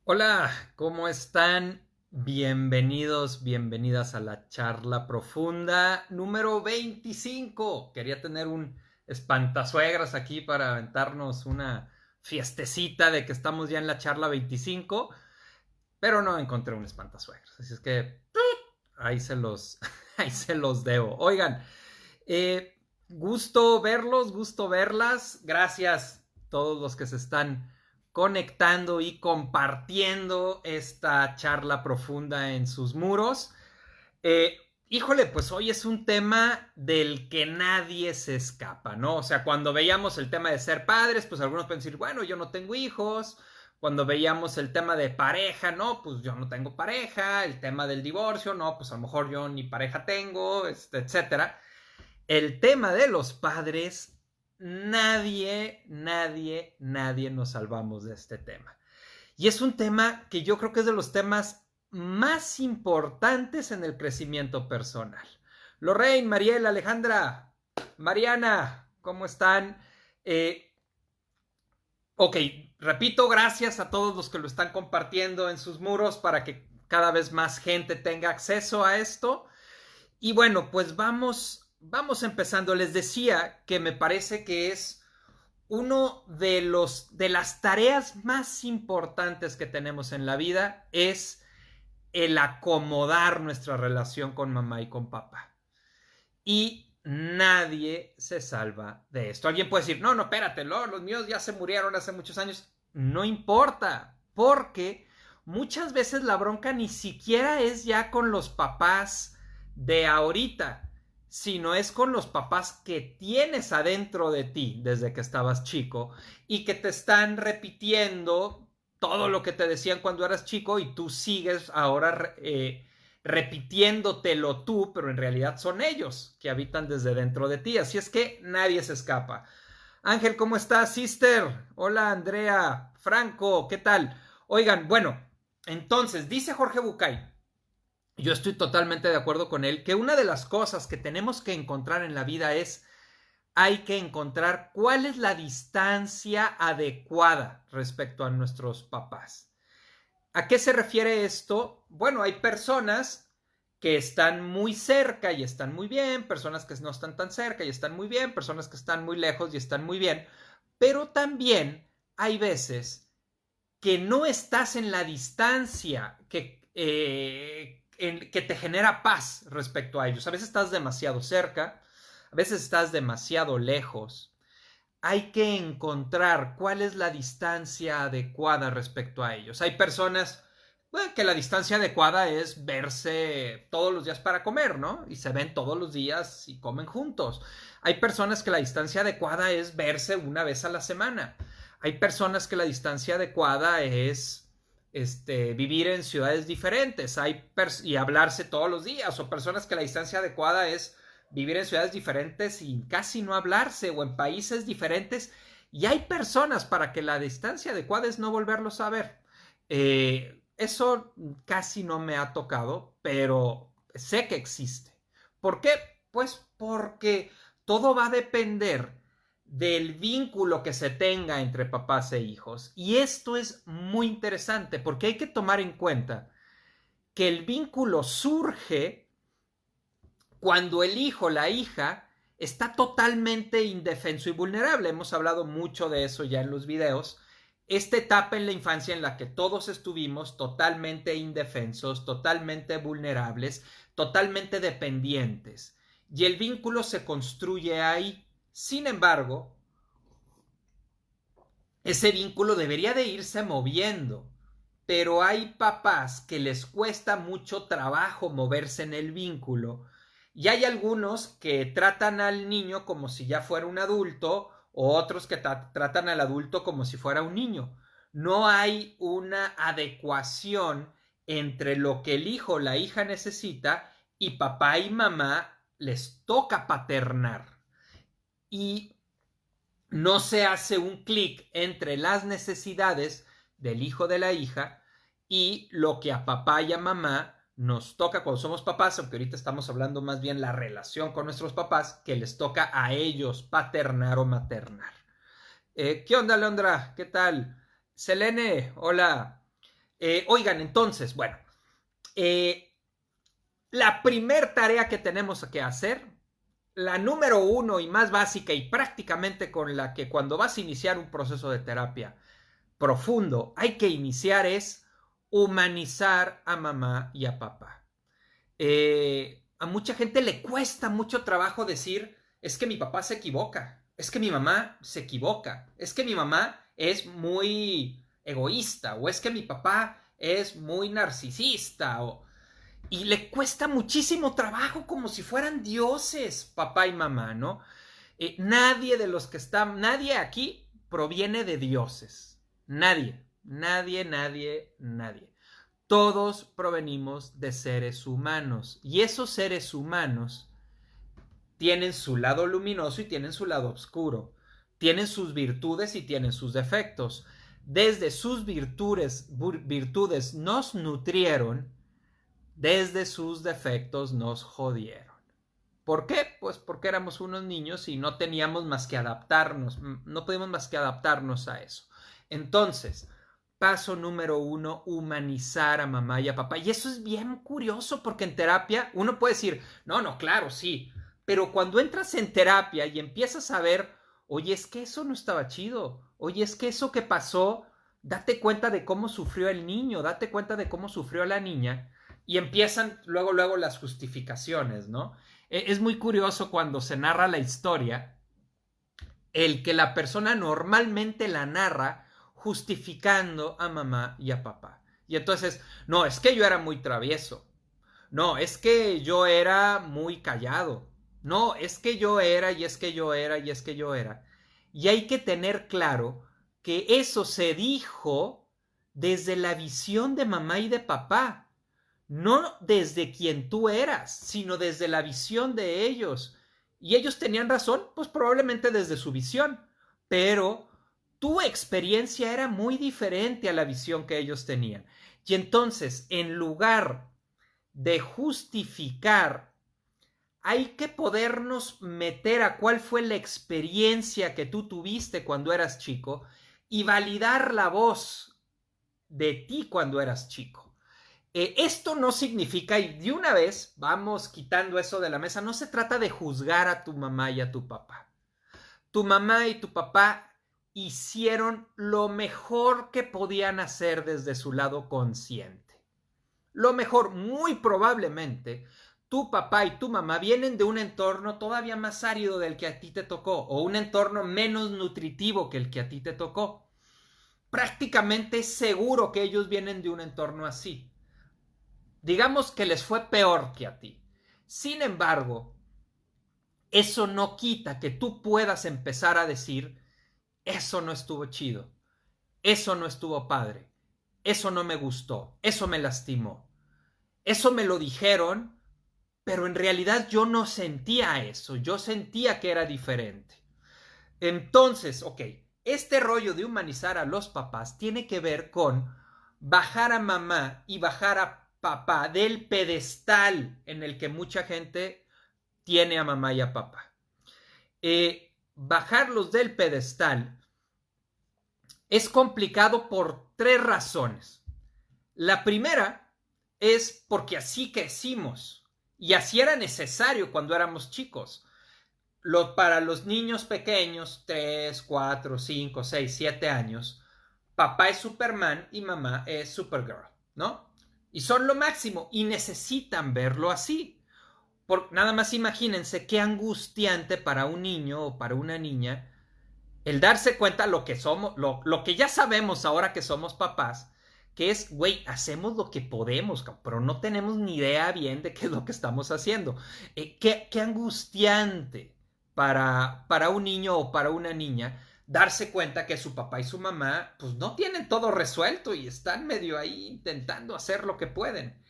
Hola, ¿cómo están? Bienvenidos, bienvenidas a la charla profunda número 25. Quería tener un espantasuegras aquí para aventarnos una fiestecita de que estamos ya en la charla 25, pero no encontré un espantasuegras. Así es que ahí se los, ahí se los debo. Oigan, gusto verlos, gusto verlas. Gracias a todos los que se están conectando y compartiendo esta charla profunda en sus muros. Eh, Híjole, pues hoy es un tema del que nadie se escapa, ¿no? O sea, cuando veíamos el tema de ser padres, pues algunos pueden decir, bueno, yo no tengo hijos. Cuando veíamos el tema de pareja, no, pues yo no tengo pareja. El tema del divorcio, no, pues a lo mejor yo ni pareja tengo, etcétera. El tema de los padres, nadie nos salvamos de este tema. Y es un tema que yo creo que es de los temas más importantes en el crecimiento personal. Lorraine, Mariel, Alejandra, Mariana, ¿cómo están? Eh, ok, repito, gracias a todos los que lo están compartiendo en sus muros para que cada vez más gente tenga acceso a esto. Y bueno, pues vamos empezando. Les decía que me parece que es uno de las tareas más importantes que tenemos en la vida es el acomodar nuestra relación con mamá y con papá. Y nadie se salva de esto. Alguien puede decir, no, espérate, los míos ya se murieron hace muchos años. No importa, porque muchas veces la bronca ni siquiera es ya con los papás de ahorita, sino es con los papás que tienes adentro de ti desde que estabas chico y que te están repitiendo todo lo que te decían cuando eras chico y tú sigues ahora repitiéndotelo tú, pero en realidad son ellos que habitan desde dentro de ti. Así es que nadie se escapa. Ángel, ¿cómo estás? Sister. Hola, Andrea. Franco, ¿qué tal? Oigan, bueno, entonces, dice Jorge Bucay, yo estoy totalmente de acuerdo con él, que una de las cosas que tenemos que encontrar en la vida es, hay que encontrar cuál es la distancia adecuada respecto a nuestros papás. ¿A qué se refiere esto? Bueno, hay personas que están muy cerca y están muy bien, personas que no están tan cerca y están muy bien, personas que están muy lejos y están muy bien, pero también hay veces que no estás en la distancia que te genera paz respecto a ellos. A veces estás demasiado cerca, a veces estás demasiado lejos. Hay que encontrar cuál es la distancia adecuada respecto a ellos. Hay personas que la distancia adecuada es verse todos los días para comer, ¿no? Y se ven todos los días y comen juntos. Hay personas que la distancia adecuada es verse una vez a la semana. Hay personas que la distancia adecuada es vivir en ciudades diferentes y hablarse todos los días. O personas que la distancia adecuada es vivir en ciudades diferentes y casi no hablarse o en países diferentes. Y hay personas para que la distancia adecuada es no volverlos a ver. Eso casi no me ha tocado, pero sé que existe. ¿Por qué? Pues porque todo va a depender del vínculo que se tenga entre papás e hijos. Y esto es muy interesante porque hay que tomar en cuenta que el vínculo surge cuando el hijo, la hija, está totalmente indefenso y vulnerable. Hemos hablado mucho de eso ya en los videos. Esta etapa en la infancia en la que todos estuvimos totalmente indefensos, totalmente vulnerables, totalmente dependientes. Y el vínculo se construye ahí. Sin embargo, ese vínculo debería de irse moviendo. Pero hay papás que les cuesta mucho trabajo moverse en el vínculo y hay algunos que tratan al niño como si ya fuera un adulto o otros que tratan al adulto como si fuera un niño. No hay una adecuación entre lo que el hijo o la hija necesita y papá y mamá les toca paternar. Y no se hace un clic entre las necesidades del hijo de la hija y lo que a papá y a mamá nos toca cuando somos papás, aunque ahorita estamos hablando más bien la relación con nuestros papás, que les toca a ellos paternar o maternar. ¿Qué onda, Londra? ¿Qué tal? Selene, hola. Oigan, entonces, bueno, la primer tarea que tenemos que hacer, la número uno y más básica y prácticamente con la que cuando vas a iniciar un proceso de terapia profundo hay que iniciar es humanizar a mamá y a papá. A mucha gente le cuesta mucho trabajo decir, es que mi papá se equivoca, es que mi mamá se equivoca, es que mi mamá es muy egoísta, o es que mi papá es muy narcisista, y le cuesta muchísimo trabajo como si fueran dioses, papá y mamá, ¿no? Nadie de los que están, nadie aquí proviene de dioses. Nadie, nadie, nadie, nadie. Todos provenimos de seres humanos. Y esos seres humanos tienen su lado luminoso y tienen su lado oscuro. Tienen sus virtudes y tienen sus defectos. Desde sus virtudes nos nutrieron, desde sus defectos nos jodieron. ¿Por qué? Pues porque éramos unos niños y no teníamos más que adaptarnos, no podíamos más que adaptarnos a eso. Entonces, paso número uno, humanizar a mamá y a papá. Y eso es bien curioso porque en terapia uno puede decir, no, claro, sí, pero cuando entras en terapia y empiezas a ver, oye, es que eso no estaba chido, oye, es que eso que pasó, date cuenta de cómo sufrió el niño, date cuenta de cómo sufrió la niña, y empiezan luego las justificaciones, ¿no? Es muy curioso cuando se narra la historia, el que la persona normalmente la narra justificando a mamá y a papá. Y entonces, no, es que yo era muy travieso. No, es que yo era muy callado. No, es que yo era, y es que yo era, y es que yo era. Y hay que tener claro que eso se dijo desde la visión de mamá y de papá. No desde quien tú eras, sino desde la visión de ellos. Y ellos tenían razón, pues probablemente desde su visión, pero tu experiencia era muy diferente a la visión que ellos tenían. Y entonces, en lugar de justificar, hay que podernos meter a cuál fue la experiencia que tú tuviste cuando eras chico y validar la voz de ti cuando eras chico. Esto no significa, y de una vez vamos quitando eso de la mesa, no se trata de juzgar a tu mamá y a tu papá. Tu mamá y tu papá hicieron lo mejor que podían hacer desde su lado consciente. Lo mejor, muy probablemente, tu papá y tu mamá vienen de un entorno todavía más árido del que a ti te tocó, o un entorno menos nutritivo que el que a ti te tocó. Prácticamente seguro que ellos vienen de un entorno así. Digamos que les fue peor que a ti. Sin embargo, eso no quita que tú puedas empezar a decir, eso no estuvo chido, eso no estuvo padre, eso no me gustó, eso me lastimó, eso me lo dijeron, pero en realidad yo no sentía eso, yo sentía que era diferente. Entonces, ok, este rollo de humanizar a los papás tiene que ver con bajar a mamá y bajar a papá del pedestal en el que mucha gente tiene a mamá y a papá. Bajarlos del pedestal es complicado por tres razones. La primera es porque así crecimos y así era necesario cuando éramos chicos. Para los niños pequeños, 3, 4, 5, 6, 7 años, papá es Superman y mamá es Supergirl, ¿no? Y son lo máximo y necesitan verlo así. Nada más imagínense qué angustiante para un niño o para una niña el darse cuenta lo que somos, lo que ya sabemos ahora que somos papás, que es, güey, hacemos lo que podemos, pero no tenemos ni idea bien de qué es lo que estamos haciendo. Qué angustiante para un niño o para una niña darse cuenta que su papá y su mamá pues no tienen todo resuelto y están medio ahí intentando hacer lo que pueden.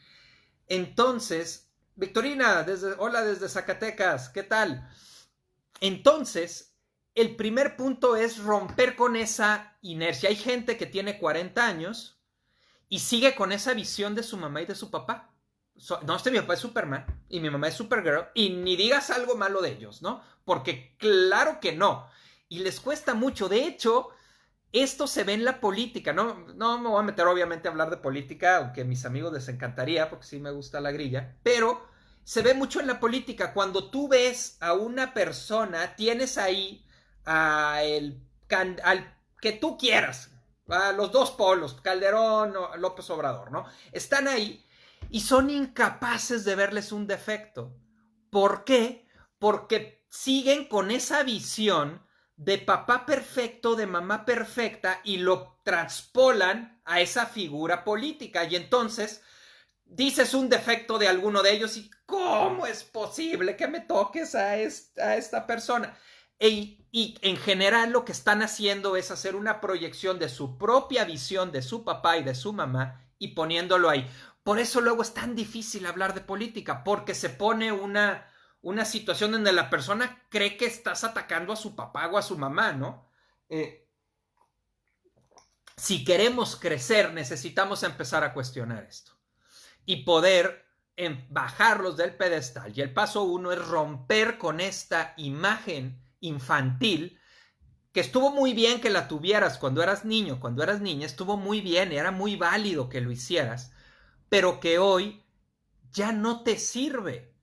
Entonces, Victorina, hola desde Zacatecas, ¿qué tal? Entonces, el primer punto es romper con esa inercia. Hay gente que tiene 40 años y sigue con esa visión de su mamá y de su papá. No, mi papá es Superman y mi mamá es Supergirl y ni digas algo malo de ellos, ¿no? Porque claro que no. Y les cuesta mucho. De hecho, esto se ve en la política, no me voy a meter obviamente a hablar de política, aunque a mis amigos les encantaría, porque sí me gusta la grilla, pero se ve mucho en la política. Cuando tú ves a una persona, tienes ahí al que tú quieras, a los dos polos, Calderón o López Obrador, ¿no? Están ahí y son incapaces de verles un defecto. ¿Por qué? Porque siguen con esa visión de papá perfecto, de mamá perfecta, y lo transpolan a esa figura política. Y entonces dices un defecto de alguno de ellos y ¿cómo es posible que me toques a esta persona? Y en general lo que están haciendo es hacer una proyección de su propia visión de su papá y de su mamá y poniéndolo ahí. Por eso luego es tan difícil hablar de política, porque se pone una situación donde la persona cree que estás atacando a su papá o a su mamá, ¿no? Si queremos crecer, necesitamos empezar a cuestionar esto y poder bajarlos del pedestal. Y el paso 1 es romper con esta imagen infantil que estuvo muy bien que la tuvieras cuando eras niño, cuando eras niña, estuvo muy bien, era muy válido que lo hicieras, pero que hoy ya no te sirve.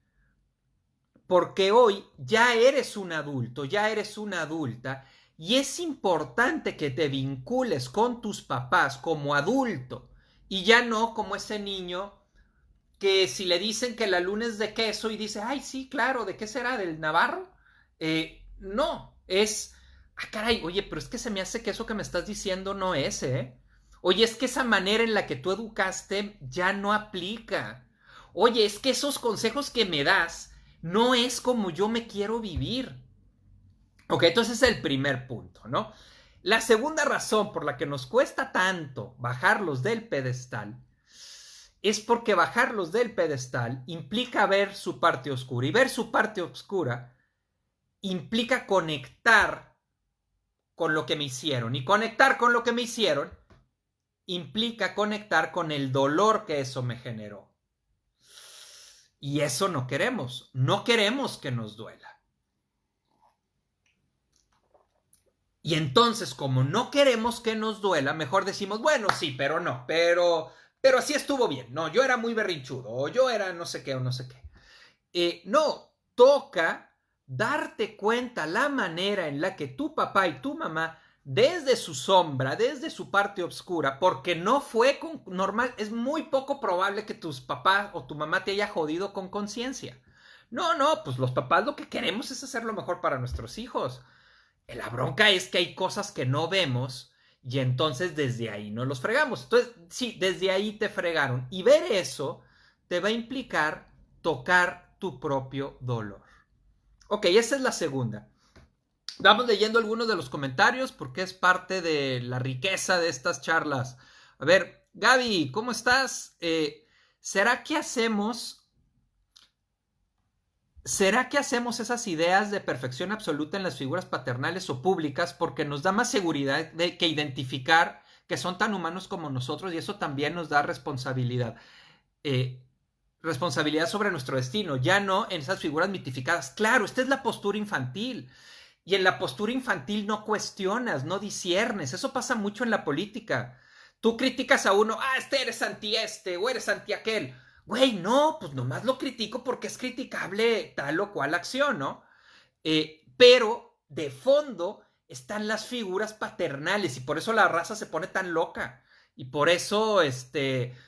Porque hoy ya eres un adulto, ya eres una adulta, y es importante que te vincules con tus papás como adulto y ya no como ese niño que si le dicen que la luna es de queso y dice, ay, sí, claro, ¿de qué será? ¿Del Navarro? No, es, caray, oye, pero es que se me hace que eso que me estás diciendo no es, ¿eh? Oye, es que esa manera en la que tú educaste ya no aplica. Oye, es que esos consejos que me das no es como yo me quiero vivir. Ok, entonces es el primer punto, ¿no? La segunda razón por la que nos cuesta tanto bajarlos del pedestal es porque bajarlos del pedestal implica ver su parte oscura. Y ver su parte oscura implica conectar con lo que me hicieron. Y conectar con lo que me hicieron implica conectar con el dolor que eso me generó. Y eso no queremos. No queremos que nos duela. Y entonces, como no queremos que nos duela, mejor decimos, bueno, sí, pero no, pero así estuvo bien. No, yo era muy berrinchudo, o yo era no sé qué, o no sé qué. No, toca darte cuenta la manera en la que tu papá y tu mamá, desde su sombra, desde su parte oscura, porque no fue normal, es muy poco probable que tus papás o tu mamá te haya jodido con conciencia. No, pues los papás lo que queremos es hacer lo mejor para nuestros hijos. La bronca es que hay cosas que no vemos y entonces desde ahí no los fregamos. Entonces, sí, desde ahí te fregaron. Y ver eso te va a implicar tocar tu propio dolor. Ok, esa es la segunda. Vamos leyendo algunos de los comentarios porque es parte de la riqueza de estas charlas. A ver, Gaby, ¿cómo estás? ¿Será que hacemos esas ideas de perfección absoluta en las figuras paternales o públicas porque nos da más seguridad que identificar que son tan humanos como nosotros y eso también nos da responsabilidad? Responsabilidad sobre nuestro destino, ya no en esas figuras mitificadas. Claro, esta es la postura infantil. Y en la postura infantil no cuestionas, no disiernes. Eso pasa mucho en la política. Tú criticas a uno, eres anti o eres anti aquel. Güey, no, pues nomás lo critico porque es criticable tal o cual acción, ¿no? Pero de fondo están las figuras paternales y por eso la raza se pone tan loca. Y por eso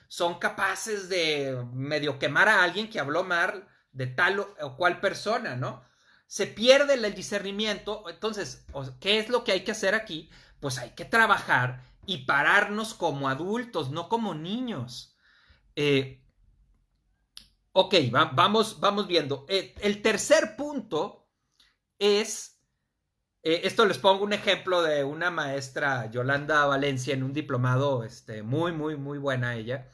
son capaces de medio quemar a alguien que habló mal de tal o cual persona, ¿no? Se pierde el discernimiento. Entonces, ¿qué es lo que hay que hacer aquí? Pues hay que trabajar y pararnos como adultos, no como niños. Ok, vamos viendo. El tercer punto es, esto les pongo un ejemplo de una maestra, Yolanda Valencia, en un diplomado, muy, muy, muy buena ella.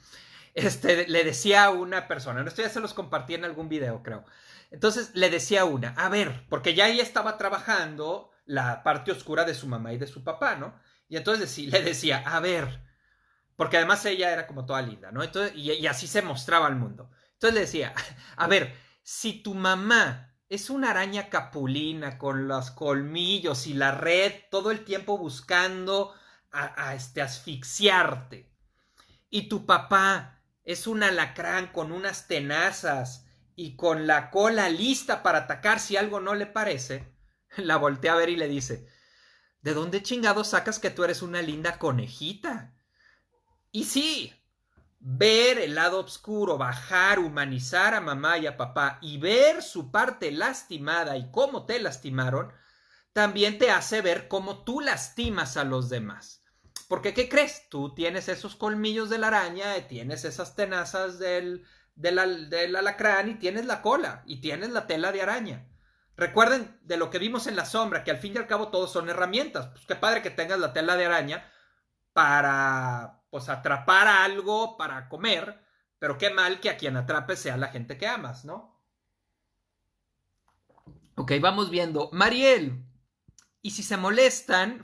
Le decía a una persona, esto ya se los compartí en algún video, creo. Entonces le decía a una, a ver, porque ya ella estaba trabajando la parte oscura de su mamá y de su papá, ¿no? Y entonces le decía, a ver, porque además ella era como toda linda, ¿no? Entonces, y así se mostraba al mundo. Entonces le decía, a ver, si tu mamá es una araña capulina con los colmillos y la red todo el tiempo buscando asfixiarte. Y tu papá es un alacrán con unas tenazas y con la cola lista para atacar si algo no le parece, la voltea a ver y le dice, ¿de dónde chingados sacas que tú eres una linda conejita? Y sí, ver el lado oscuro, bajar, humanizar a mamá y a papá y ver su parte lastimada y cómo te lastimaron, también te hace ver cómo tú lastimas a los demás. Porque, ¿qué crees? Tú tienes esos colmillos de la araña, tienes esas tenazas del alacrán y tienes la cola y tienes la tela de araña. Recuerden de lo que vimos en la sombra, que al fin y al cabo todos son herramientas. Pues qué padre que tengas la tela de araña para, pues, atrapar a algo para comer, pero qué mal que a quien atrapes sea la gente que amas, ¿no? Ok, vamos viendo. Mariel, y si se molestan,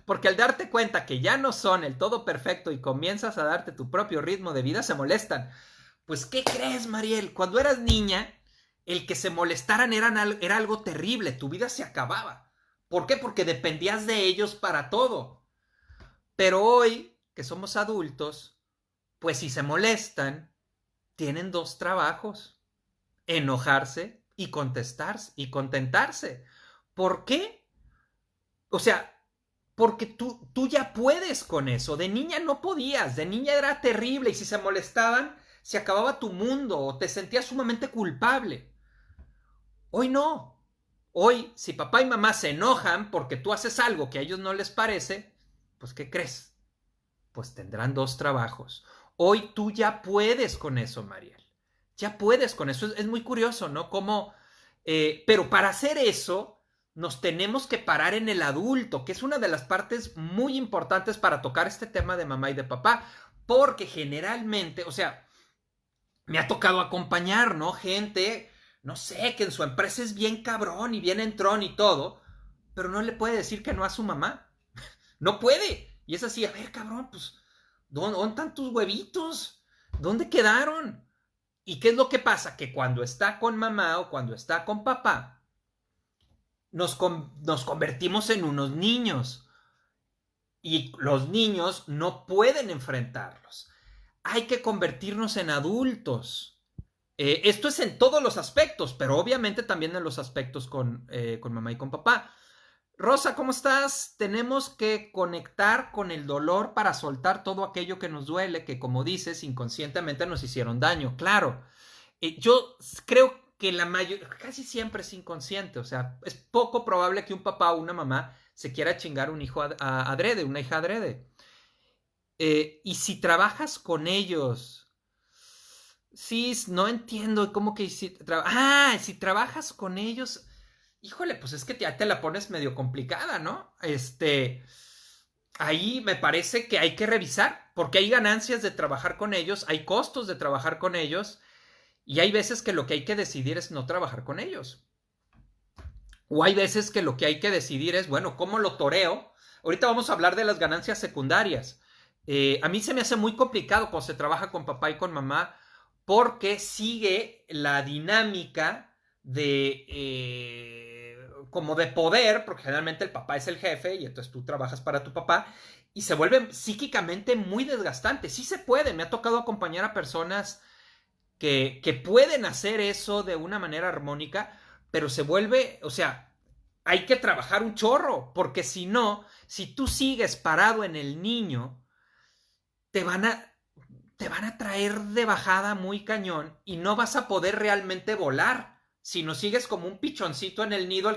porque al darte cuenta que ya no son el todo perfecto y comienzas a darte tu propio ritmo de vida, se molestan. Pues, ¿qué crees, Mariel? Cuando eras niña, el que se molestaran era algo terrible, tu vida se acababa. ¿Por qué? Porque dependías de ellos para todo. Pero hoy, que somos adultos, pues si se molestan, tienen dos trabajos: enojarse y contestarse y contentarse. ¿Por qué? O sea, porque tú ya puedes con eso. De niña no podías, de niña era terrible y si se molestaban, se acababa tu mundo o te sentías sumamente culpable. Hoy no. Hoy, si papá y mamá se enojan porque tú haces algo que a ellos no les parece, pues ¿qué crees? Pues tendrán dos trabajos. Hoy tú ya puedes con eso, Mariel. Ya puedes con eso. Es muy curioso, ¿no? Como, pero para hacer eso, nos tenemos que parar en el adulto, que es una de las partes muy importantes para tocar este tema de mamá y de papá, porque generalmente, o sea, me ha tocado acompañar, ¿no? Gente, no sé, que en su empresa es bien cabrón y bien entrón y todo, pero no le puede decir que no a su mamá. No puede. Y es así, a ver, cabrón, pues, ¿dónde están tus huevitos? ¿Dónde quedaron? ¿Y qué es lo que pasa? Que cuando está con mamá o cuando está con papá, nos convertimos en unos niños. Y los niños no pueden enfrentarlos. Hay que convertirnos en adultos. Esto es en todos los aspectos, pero obviamente también en los aspectos con mamá y con papá. Rosa, ¿cómo estás? Tenemos que conectar con el dolor para soltar todo aquello que nos duele, que como dices, inconscientemente nos hicieron daño. Claro, yo creo que casi siempre es inconsciente, o sea, es poco probable que un papá o una mamá se quiera chingar un hijo adrede, una hija adrede. Y si trabajas con ellos, sí, no entiendo cómo que si trabajas con ellos, híjole, pues es que ya te la pones medio complicada, ¿no? Ahí me parece que hay que revisar, porque hay ganancias de trabajar con ellos, hay costos de trabajar con ellos, y hay veces que lo que hay que decidir es no trabajar con ellos. O hay veces que lo que hay que decidir es, bueno, ¿cómo lo toreo? Ahorita vamos a hablar de las ganancias secundarias. A mí se me hace muy complicado cuando se trabaja con papá y con mamá, porque sigue la dinámica como de poder, porque generalmente el papá es el jefe y entonces tú trabajas para tu papá y se vuelve psíquicamente muy desgastante. Sí se puede, me ha tocado acompañar a personas que pueden hacer eso de una manera armónica, pero se vuelve, o sea, hay que trabajar un chorro, porque si no, si tú sigues parado en el niño, te van a traer de bajada muy cañón y no vas a poder realmente volar. Si no sigues como un pichoncito en el nido,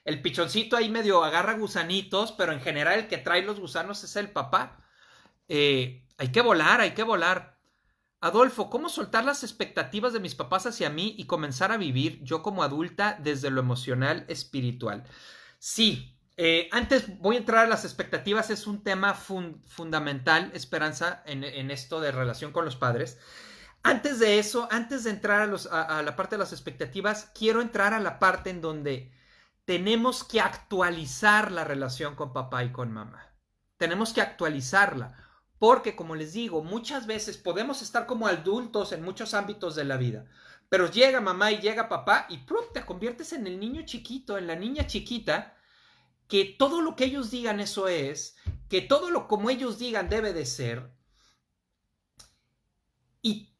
el pichoncito ahí medio agarra gusanitos, pero en general el que trae los gusanos es el papá. Hay que volar, hay que volar. Adolfo, ¿cómo soltar las expectativas de mis papás hacia mí y comenzar a vivir yo como adulta desde lo emocional espiritual? Sí, antes voy a entrar a las expectativas, es un tema fundamental, Esperanza, en esto de relación con los padres. Antes de eso, antes de entrar a la parte de las expectativas, quiero entrar a la parte en donde tenemos que actualizar la relación con papá y con mamá. Tenemos que actualizarla. Porque, como les digo, muchas veces podemos estar como adultos en muchos ámbitos de la vida, pero llega mamá y llega papá y ¡prum!, te conviertes en el niño chiquito, en la niña chiquita, que todo lo que ellos digan eso es, que todo lo como ellos digan debe de ser, y,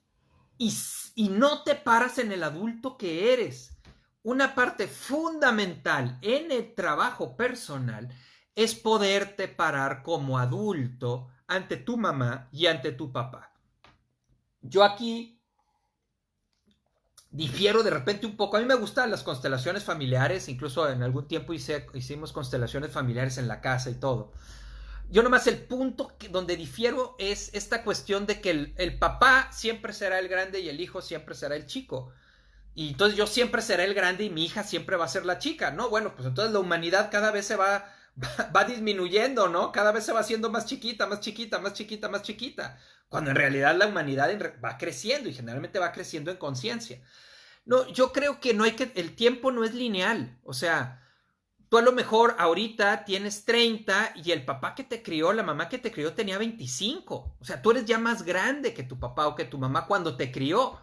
y, y no te paras en el adulto que eres. Una parte fundamental en el trabajo personal es poderte parar como adulto ante tu mamá y ante tu papá. Yo aquí difiero de repente un poco. A mí me gustan las constelaciones familiares, incluso en algún tiempo hicimos constelaciones familiares en la casa y todo. Yo nomás el punto donde difiero es esta cuestión de que el papá siempre será el grande y el hijo siempre será el chico. Y entonces yo siempre seré el grande y mi hija siempre va a ser la chica, ¿no? Bueno, pues entonces la humanidad cada vez se va disminuyendo, ¿no? Cada vez se va haciendo más chiquita, más chiquita, más chiquita, más chiquita. Cuando en realidad la humanidad va creciendo y generalmente va creciendo en conciencia. No, yo creo que no hay que, el tiempo no es lineal. O sea, tú a lo mejor ahorita tienes 30 y el papá que te crió, la mamá que te crió tenía 25. O sea, tú eres ya más grande que tu papá o que tu mamá cuando te crió.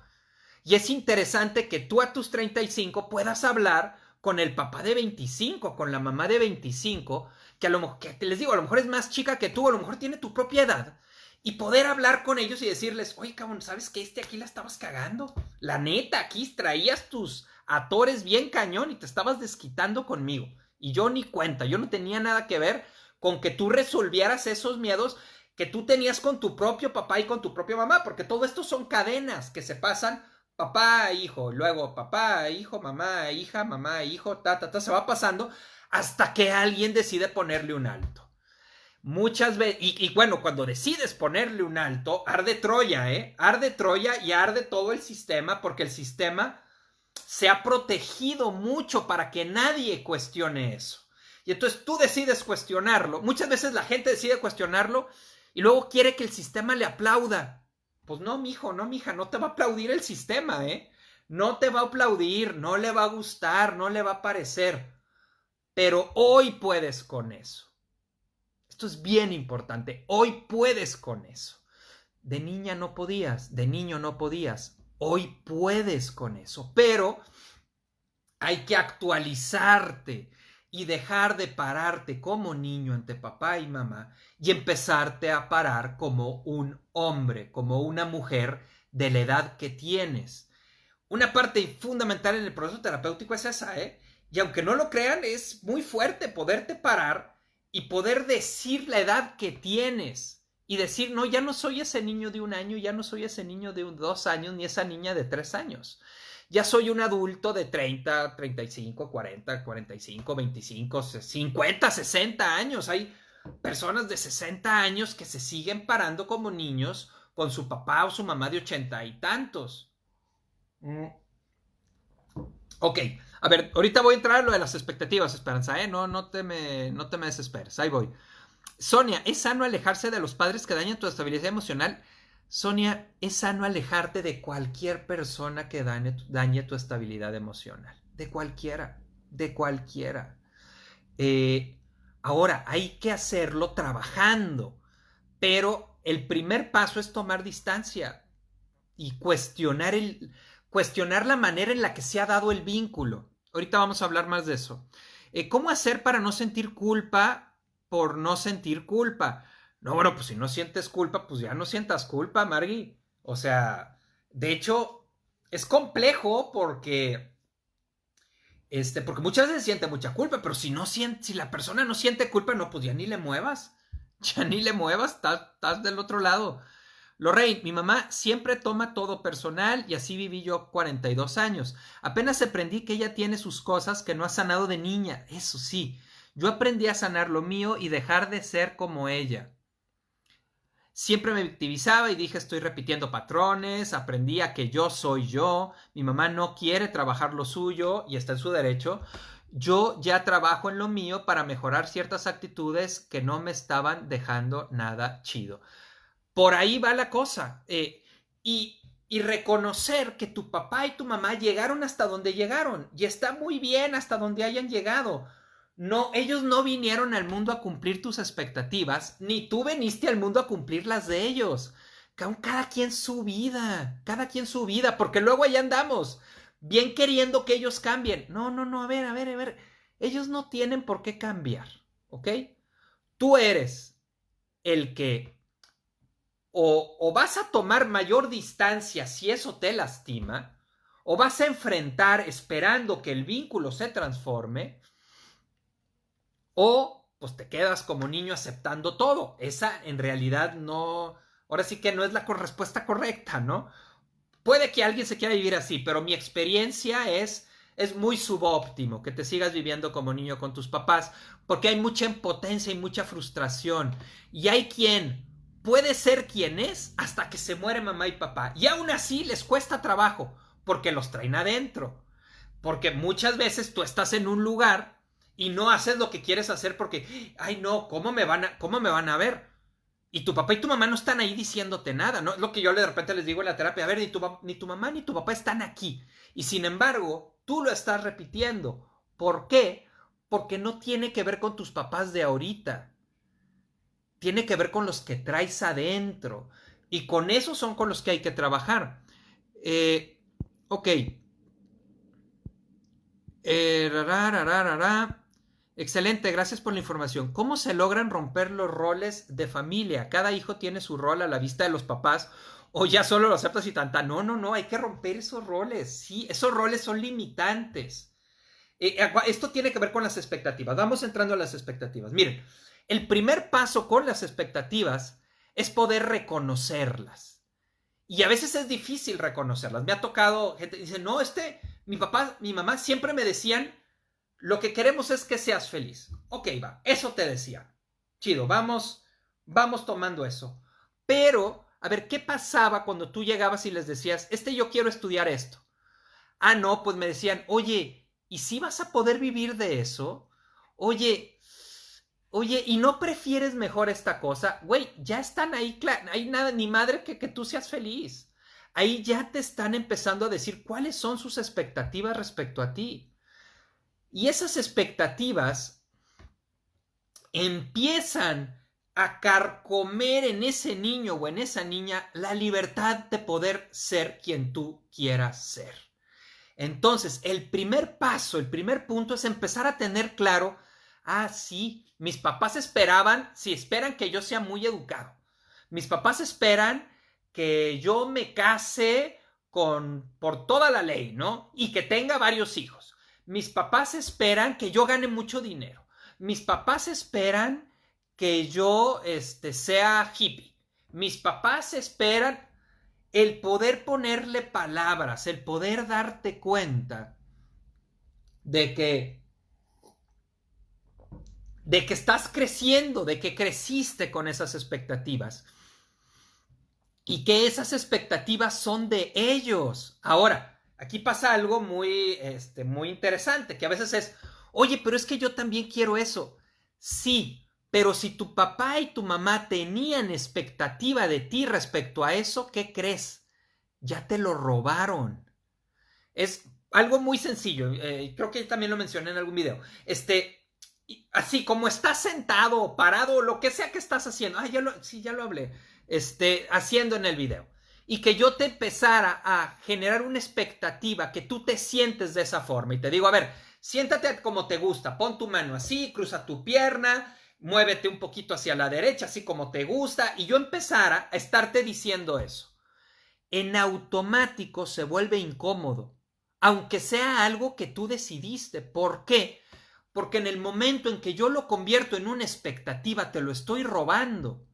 Y es interesante que tú a tus 35 puedas hablar con el papá de 25, con la mamá de 25, que a lo mejor, que les digo, a lo mejor es más chica que tú, a lo mejor tiene tu propia edad, y poder hablar con ellos y decirles, oye, cabrón, ¿sabes qué? Aquí la estabas cagando. La neta, aquí traías tus atores bien cañón y te estabas desquitando conmigo. Y yo ni cuenta, yo no tenía nada que ver con que tú resolvieras esos miedos que tú tenías con tu propio papá y con tu propia mamá, porque todo esto son cadenas que se pasan papá, hijo, luego papá, hijo, mamá, hija, mamá, hijo, se va pasando hasta que alguien decide ponerle un alto. Muchas veces, y bueno, cuando decides ponerle un alto, arde Troya, ¿eh? Arde Troya y arde todo el sistema, porque el sistema se ha protegido mucho para que nadie cuestione eso. Y entonces tú decides cuestionarlo. Muchas veces la gente decide cuestionarlo y luego quiere que el sistema le aplauda. Pues no, mijo, no, mija, no te va a aplaudir el sistema, ¿eh? No te va a aplaudir, no le va a gustar, no le va a parecer. Pero hoy puedes con eso. Esto es bien importante. Hoy puedes con eso. De niña no podías, de niño no podías. Hoy puedes con eso, pero hay que actualizarte y dejar de pararte como niño ante papá y mamá y empezarte a parar como un hombre, como una mujer de la edad que tienes. Una parte fundamental en el proceso terapéutico es esa, ¿eh? Y aunque no lo crean, es muy fuerte poderte parar y poder decir la edad que tienes y decir, no, ya no soy ese niño de 1 año, ya no soy ese niño de 2 años, ni esa niña de 3 años. Ya soy un adulto de 30, 35, 40, 45, 25, 50, 60 años. Hay personas de 60 años que se siguen parando como niños con su papá o su mamá de 80 y tantos. Ok, a ver, ahorita voy a entrar a lo de las expectativas, Esperanza, ¿eh? No te me desesperes, ahí voy. Sonia, ¿es sano alejarse de los padres que dañan tu estabilidad emocional? Sonia, es sano alejarte de cualquier persona que dañe tu estabilidad emocional. De cualquiera, de cualquiera. Ahora, hay que hacerlo trabajando, pero el primer paso es tomar distancia y cuestionar la manera en la que se ha dado el vínculo. Ahorita vamos a hablar más de eso. ¿Cómo hacer para no sentir culpa por no sentir culpa? No, bueno, pues si no sientes culpa, pues ya no sientas culpa, Margui. O sea, de hecho, es complejo porque muchas veces siente mucha culpa, pero si la persona no siente culpa, no, pues ya ni le muevas. Ya ni le muevas, estás del otro lado. Lorraine, mi mamá siempre toma todo personal y así viví yo 42 años. Apenas aprendí que ella tiene sus cosas que no ha sanado de niña. Eso sí, yo aprendí a sanar lo mío y dejar de ser como ella. Siempre me victimizaba y dije estoy repitiendo patrones, aprendí a que yo soy yo, mi mamá no quiere trabajar lo suyo y está en su derecho. Yo ya trabajo en lo mío para mejorar ciertas actitudes que no me estaban dejando nada chido. Por ahí va la cosa. Y reconocer que tu papá y tu mamá llegaron hasta donde llegaron. Y está muy bien hasta donde hayan llegado. No, ellos no vinieron al mundo a cumplir tus expectativas, ni tú viniste al mundo a cumplir las de ellos. Cada quien su vida, cada quien su vida, porque luego ahí andamos, bien queriendo que ellos cambien. No, a ver. Ellos no tienen por qué cambiar, ¿ok? Tú eres el que o vas a tomar mayor distancia si eso te lastima, o vas a enfrentar esperando que el vínculo se transforme, o pues te quedas como niño aceptando todo. Esa en realidad no, ahora sí que no es la respuesta correcta, ¿no? Puede que alguien se quiera vivir así, pero mi experiencia es muy subóptimo que te sigas viviendo como niño con tus papás, porque hay mucha impotencia y mucha frustración. Y hay quien puede ser quien es hasta que se muere mamá y papá. Y aún así les cuesta trabajo, porque los traen adentro. Porque muchas veces tú estás en un lugar y no haces lo que quieres hacer porque, ay no, cómo me van a ver? Y tu papá y tu mamá no están ahí diciéndote nada, ¿no? Es lo que yo de repente les digo en la terapia, a ver, ni tu mamá ni tu papá están aquí. Y sin embargo, tú lo estás repitiendo. ¿Por qué? Porque no tiene que ver con tus papás de ahorita. Tiene que ver con los que traes adentro. Y con esos son con los que hay que trabajar. Ok. Excelente, gracias por la información. ¿Cómo se logran romper los roles de familia? ¿Cada hijo tiene su rol a la vista de los papás o ya solo lo aceptas y tanta? No, no, no, hay que romper esos roles. Sí, esos roles son limitantes. Esto tiene que ver con las expectativas. Vamos entrando a las expectativas. Miren, el primer paso con las expectativas es poder reconocerlas. Y a veces es difícil reconocerlas. Me ha tocado gente que dice, no, mi papá, mi mamá siempre me decían, lo que queremos es que seas feliz. Ok, va, eso te decía. Chido, vamos tomando eso. Pero, a ver, ¿qué pasaba cuando tú llegabas y les decías, yo quiero estudiar esto? Ah, no, pues me decían, oye, ¿y si vas a poder vivir de eso? Oye, ¿y no prefieres mejor esta cosa? Güey, ya están ahí, hay nada, ni madre que tú seas feliz. Ahí ya te están empezando a decir cuáles son sus expectativas respecto a ti. Y esas expectativas empiezan a carcomer en ese niño o en esa niña la libertad de poder ser quien tú quieras ser. Entonces, el primer paso, el primer punto es empezar a tener claro, sí, mis papás esperan que yo sea muy educado. Mis papás esperan que yo me case por toda la ley, ¿no? Y que tenga varios hijos. Mis papás esperan que yo gane mucho dinero. Mis papás esperan que yo sea hippie. Mis papás esperan el poder ponerle palabras, el poder darte cuenta de que estás creciendo, de que creciste con esas expectativas y que esas expectativas son de ellos. Ahora, aquí pasa algo muy interesante, que a veces es, oye, pero es que yo también quiero eso. Sí, pero si tu papá y tu mamá tenían expectativa de ti respecto a eso, ¿qué crees? Ya te lo robaron. Es algo muy sencillo. Creo que también lo mencioné en algún video. Así como estás sentado o parado, lo que sea que estás haciendo. Ya lo hablé. Haciendo en el video. Y que yo te empezara a generar una expectativa, que tú te sientes de esa forma. Y te digo, a ver, siéntate como te gusta. Pon tu mano así, cruza tu pierna, muévete un poquito hacia la derecha, así como te gusta. Y yo empezara a estarte diciendo eso. En automático se vuelve incómodo, aunque sea algo que tú decidiste. ¿Por qué? Porque en el momento en que yo lo convierto en una expectativa, te lo estoy robando.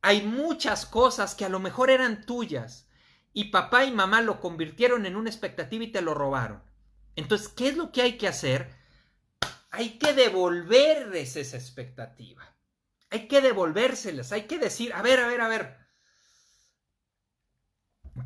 Hay muchas cosas que a lo mejor eran tuyas y papá y mamá lo convirtieron en una expectativa y te lo robaron. Entonces, ¿qué es lo que hay que hacer? Hay que devolverles esa expectativa. Hay que devolvérselas. Hay que decir, a ver.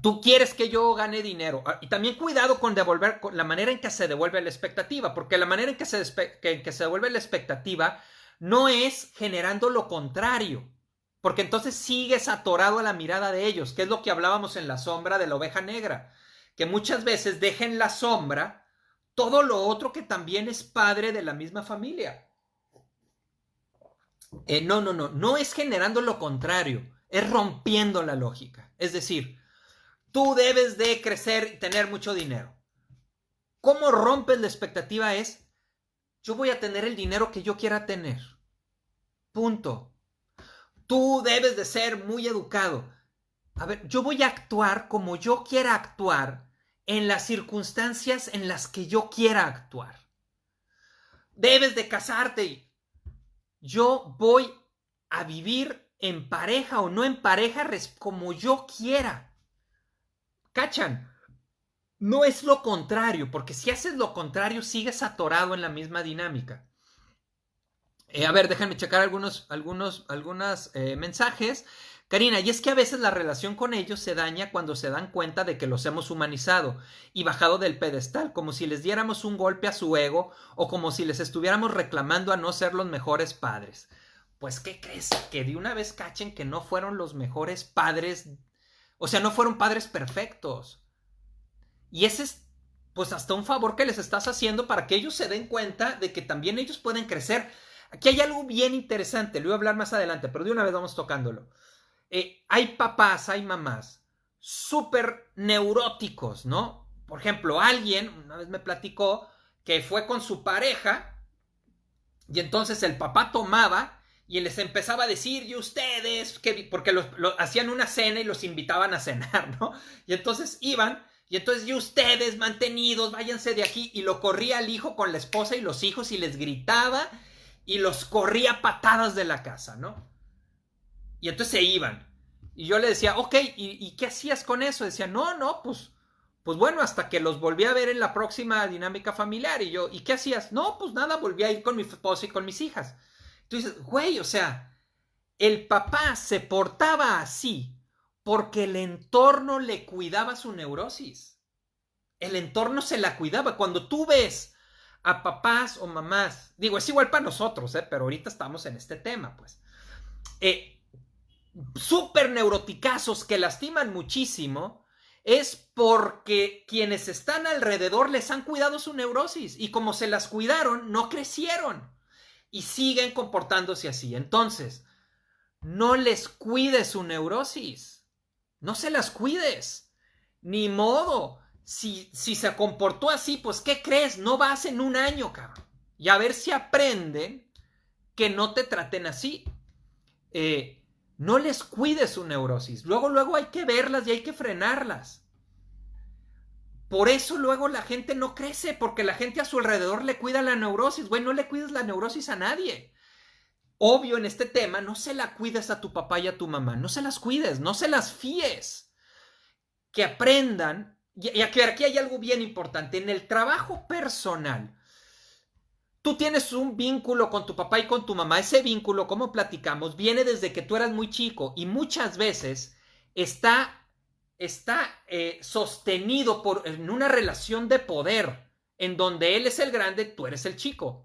Tú quieres que yo gane dinero. Y también cuidado con devolver, con la manera en que se devuelve la expectativa, porque la manera en que se devuelve la expectativa no es generando lo contrario, porque entonces sigues atorado a la mirada de ellos, que es lo que hablábamos en la sombra de la oveja negra, que muchas veces deja en la sombra todo lo otro que también es padre de la misma familia. No es generando lo contrario, es rompiendo la lógica. Es decir, tú debes de crecer y tener mucho dinero. ¿Cómo rompes la expectativa? Yo voy a tener el dinero que yo quiera tener. Punto. tú debes de ser muy educado. A ver, yo voy a actuar como yo quiera actuar en las circunstancias en las que yo quiera actuar. Debes de casarte. Yo voy a vivir en pareja o no en pareja como yo quiera. ¿Cachan? No es lo contrario, porque si haces lo contrario, sigues atorado en la misma dinámica. A ver, déjenme checar algunos mensajes. Karina, y es que a veces la relación con ellos se daña cuando se dan cuenta de que los hemos humanizado y bajado del pedestal, como si les diéramos un golpe a su ego o como si les estuviéramos reclamando a no ser los mejores padres. Pues, ¿qué crees? Que de una vez cachen que no fueron los mejores padres, o sea, no fueron padres perfectos. Y ese es, pues, hasta un favor que les estás haciendo para que ellos se den cuenta de que también ellos pueden crecer. Aquí hay algo bien interesante, lo voy a hablar más adelante, pero de una vez vamos tocándolo. Hay papás, hay mamás súper neuróticos, ¿no? Por ejemplo, alguien una vez me platicó que fue con su pareja y entonces el papá tomaba y les empezaba a decir, y ustedes, porque hacían una cena y los invitaban a cenar, ¿no? Y entonces iban, y entonces, y ustedes mantenidos, váyanse de aquí, y lo corría el hijo con la esposa y los hijos y les gritaba y los corría a patadas de la casa, ¿no? Y entonces se iban. Y yo le decía, ok, ¿y qué hacías con eso? Decía, no, pues bueno, hasta que los volví a ver en la próxima dinámica familiar. Y yo, ¿y qué hacías? No, pues nada, volví a ir con mi esposa y con mis hijas. Entonces, güey, o sea, el papá se portaba así porque el entorno le cuidaba su neurosis. El entorno se la cuidaba. Cuando tú ves a papás o mamás, digo, es igual para nosotros, pero ahorita estamos en este tema, pues. Súper neuroticazos que lastiman muchísimo, es porque quienes están alrededor les han cuidado su neurosis y como se las cuidaron, no crecieron y siguen comportándose así. Entonces, no les cuides su neurosis, no se las cuides, ni modo. Si se comportó así, pues ¿qué crees? No vas en un año, cabrón. Y a ver si aprenden que no te traten así. No les cuides su neurosis. Luego hay que verlas y hay que frenarlas. Por eso luego la gente no crece, porque la gente a su alrededor le cuida la neurosis. Güey, no le cuides la neurosis a nadie. Obvio, en este tema, no se la cuides a tu papá y a tu mamá. No se las cuides, no se las fíes. Que aprendan. Y aquí hay algo bien importante. En el trabajo personal, tú tienes un vínculo con tu papá y con tu mamá. Ese vínculo, como platicamos, viene desde que tú eras muy chico y muchas veces está sostenido en una relación de poder en donde él es el grande, tú eres el chico.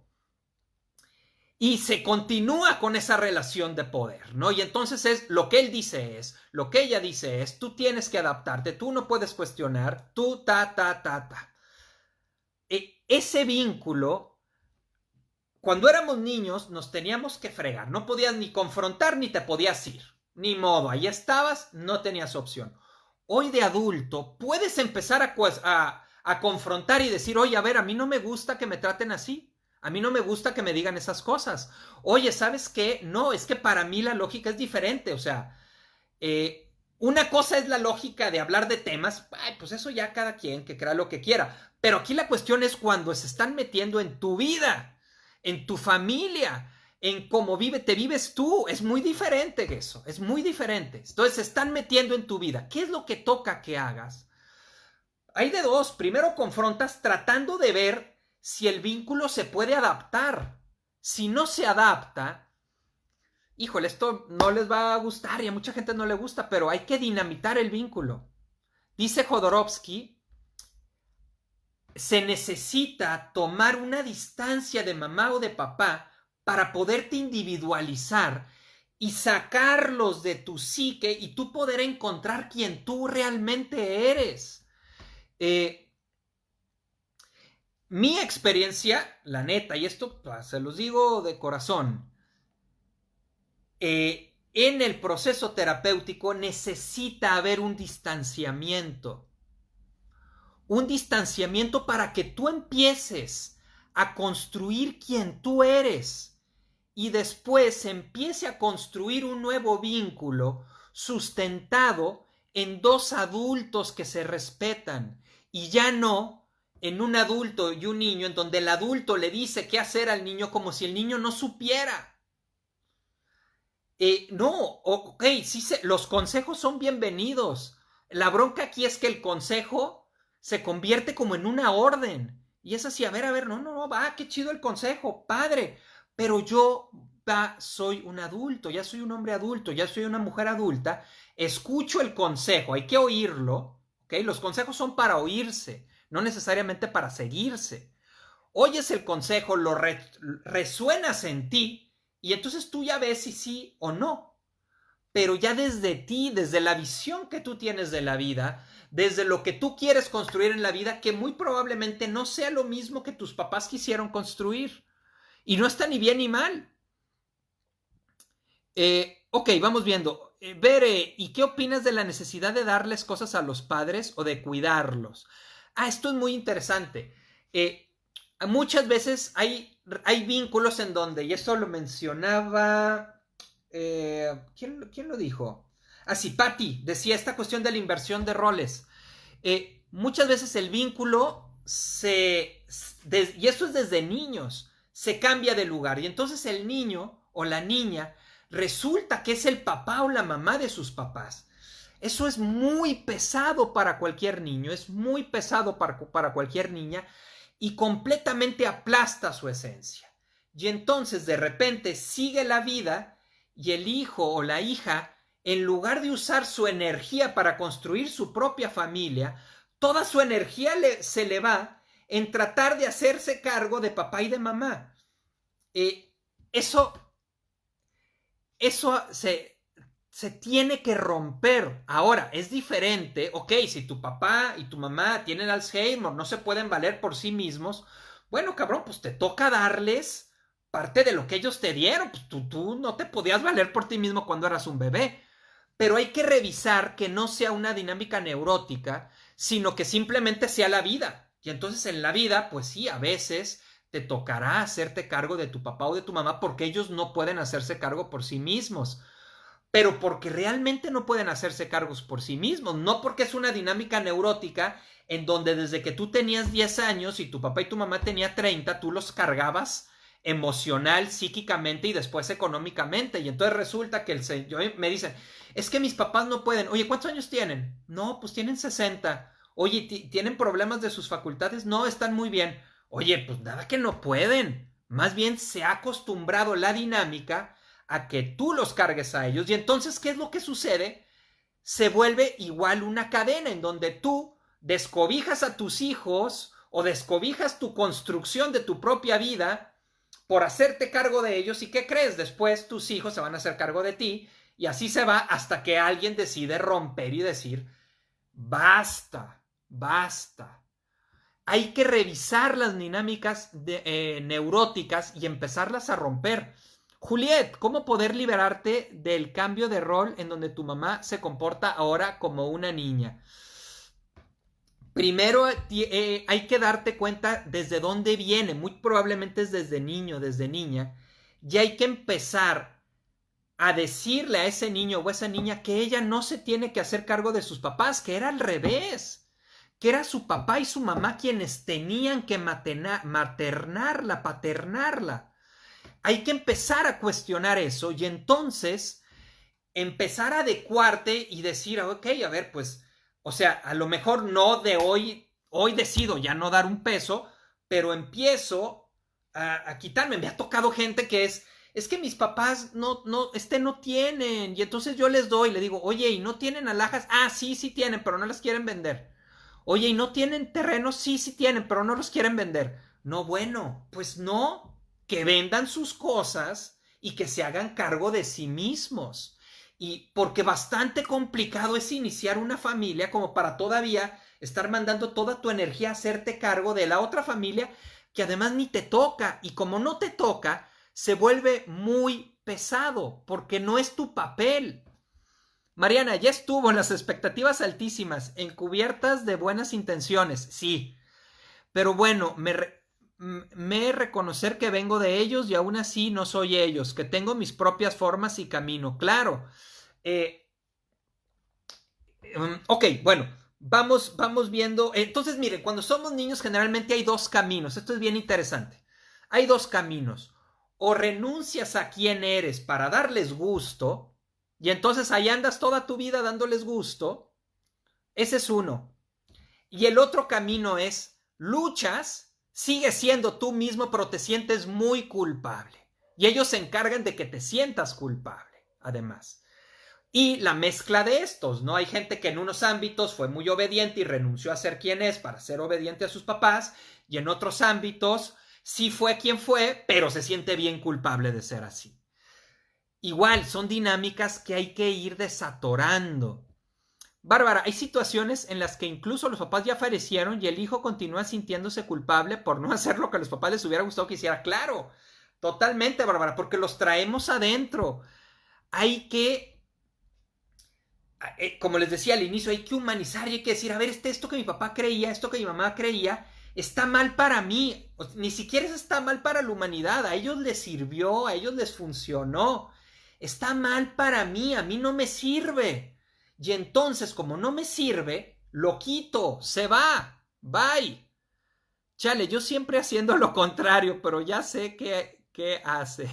Y se continúa con esa relación de poder, ¿no? Y entonces es lo que él dice es, lo que ella dice es, tú tienes que adaptarte, tú no puedes cuestionar, tú ese vínculo, cuando éramos niños, nos teníamos que fregar. No podías ni confrontar ni te podías ir. Ni modo, ahí estabas, no tenías opción. Hoy de adulto, puedes empezar a confrontar y decir, oye, a ver, a mí no me gusta que me traten así. A mí no me gusta que me digan esas cosas. Oye, ¿sabes qué? No, es que para mí la lógica es diferente. O sea, una cosa es la lógica de hablar de temas. Ay, pues eso ya cada quien que crea lo que quiera. Pero aquí la cuestión es cuando se están metiendo en tu vida, en tu familia, en cómo te vives tú. Es muy diferente eso, es muy diferente. Entonces se están metiendo en tu vida. ¿Qué es lo que toca que hagas? Hay de dos. Primero confrontas tratando de ver si el vínculo se puede adaptar. Si no se adapta, híjole, esto no les va a gustar y a mucha gente no le gusta, pero hay que dinamitar el vínculo. Dice Jodorowsky, se necesita tomar una distancia de mamá o de papá para poderte individualizar y sacarlos de tu psique y tú poder encontrar quién tú realmente eres. Mi experiencia, la neta, y esto pues, se los digo de corazón, en el proceso terapéutico necesita haber un distanciamiento. Un distanciamiento para que tú empieces a construir quién tú eres y después se empiece a construir un nuevo vínculo sustentado en dos adultos que se respetan y ya no en un adulto y un niño en donde el adulto le dice qué hacer al niño como si el niño no supiera. No, ok, sí, los consejos son bienvenidos. La bronca aquí es que el consejo se convierte como en una orden. Y es así, a ver, no, va, qué chido el consejo, padre. Pero yo soy un adulto, ya soy un hombre adulto, ya soy una mujer adulta. Escucho el consejo, hay que oírlo. ¿Ok? Los consejos son para oírse, no necesariamente para seguirse. Oyes el consejo, resuenas en ti y entonces tú ya ves si sí o no. Pero ya desde ti, desde la visión que tú tienes de la vida, desde lo que tú quieres construir en la vida, que muy probablemente no sea lo mismo que tus papás quisieron construir. Y no está ni bien ni mal. Ok, vamos viendo. Bere, ¿y qué opinas de la necesidad de darles cosas a los padres o de cuidarlos? Esto es muy interesante. Muchas veces hay vínculos en donde, y esto lo mencionaba, ¿quién lo dijo? Sí, Patty decía esta cuestión de la inversión de roles. Muchas veces el vínculo y esto es desde niños, se cambia de lugar y entonces el niño o la niña resulta que es el papá o la mamá de sus papás. Eso es muy pesado para cualquier niño, es muy pesado para cualquier niña y completamente aplasta su esencia. Y entonces de repente sigue la vida y el hijo o la hija, en lugar de usar su energía para construir su propia familia, toda su energía se le va en tratar de hacerse cargo de papá y de mamá. Eso se tiene que romper. Ahora, es diferente, ok, si tu papá y tu mamá tienen Alzheimer, no se pueden valer por sí mismos, bueno, cabrón, pues te toca darles parte de lo que ellos te dieron, pues tú no te podías valer por ti mismo cuando eras un bebé, pero hay que revisar que no sea una dinámica neurótica, sino que simplemente sea la vida, y entonces en la vida, pues sí, a veces te tocará hacerte cargo de tu papá o de tu mamá porque ellos no pueden hacerse cargo por sí mismos, pero porque realmente no pueden hacerse cargos por sí mismos, no porque es una dinámica neurótica en donde desde que tú tenías 10 años y tu papá y tu mamá tenían 30, tú los cargabas emocional, psíquicamente y después económicamente. Y entonces resulta que me dicen, es que mis papás no pueden. Oye, ¿cuántos años tienen? No, pues tienen 60. Oye, ¿tienen problemas de sus facultades? No, están muy bien. Oye, pues nada que no pueden. Más bien se ha acostumbrado la dinámica a que tú los cargues a ellos. Y entonces, ¿qué es lo que sucede? Se vuelve igual una cadena en donde tú descobijas a tus hijos o descobijas tu construcción de tu propia vida por hacerte cargo de ellos. ¿Y qué crees? Después tus hijos se van a hacer cargo de ti y así se va hasta que alguien decide romper y decir, basta, basta. Hay que revisar las dinámicas neuróticas y empezarlas a romper. Juliet, ¿cómo poder liberarte del cambio de rol en donde tu mamá se comporta ahora como una niña? Primero hay que darte cuenta desde dónde viene, muy probablemente es desde niño, desde niña, y hay que empezar a decirle a ese niño o a esa niña que ella no se tiene que hacer cargo de sus papás, que era al revés, que era su papá y su mamá quienes tenían que maternarla, paternarla. Hay que empezar a cuestionar eso y entonces empezar a adecuarte y decir, ok, a ver, pues, o sea, a lo mejor no de hoy decido ya no dar un peso, pero empiezo a quitarme. Me ha tocado gente que es que mis papás no tienen, y entonces yo les doy, le digo, oye, ¿y no tienen alhajas? Sí tienen, pero no las quieren vender. Oye, ¿y no tienen terrenos? Sí tienen, pero no los quieren vender. No, bueno, pues no, que vendan sus cosas y que se hagan cargo de sí mismos. Y porque bastante complicado es iniciar una familia como para todavía estar mandando toda tu energía a hacerte cargo de la otra familia que además ni te toca. Y como no te toca, se vuelve muy pesado porque no es tu papel. Mariana, ya estuvo en las expectativas altísimas, encubiertas de buenas intenciones, sí. Pero bueno, me reconocer que vengo de ellos y aún así no soy ellos, que tengo mis propias formas y camino. Claro. Ok, bueno, vamos viendo. Entonces, miren, cuando somos niños generalmente hay dos caminos. Esto es bien interesante. Hay dos caminos. O renuncias a quién eres para darles gusto, y entonces ahí andas toda tu vida dándoles gusto. Ese es uno. Y el otro camino es, luchas, sigues siendo tú mismo, pero te sientes muy culpable. Y ellos se encargan de que te sientas culpable, además. Y la mezcla de estos, ¿no? Hay gente que en unos ámbitos fue muy obediente y renunció a ser quien es para ser obediente a sus papás, y en otros ámbitos sí fue quien fue, pero se siente bien culpable de ser así. Igual, son dinámicas que hay que ir desatorando. Bárbara, hay situaciones en las que incluso los papás ya fallecieron y el hijo continúa sintiéndose culpable por no hacer lo que a los papás les hubiera gustado que hiciera. Claro, totalmente, Bárbara, porque los traemos adentro. Hay que, como les decía al inicio, hay que humanizar y hay que decir, a ver, esto que mi papá creía, esto que mi mamá creía, está mal para mí. Ni siquiera está mal para la humanidad. A ellos les sirvió, a ellos les funcionó. Está mal para mí, a mí no me sirve. Y entonces, como no me sirve, lo quito, se va, bye. Chale, yo siempre haciendo lo contrario, pero ya sé qué hace.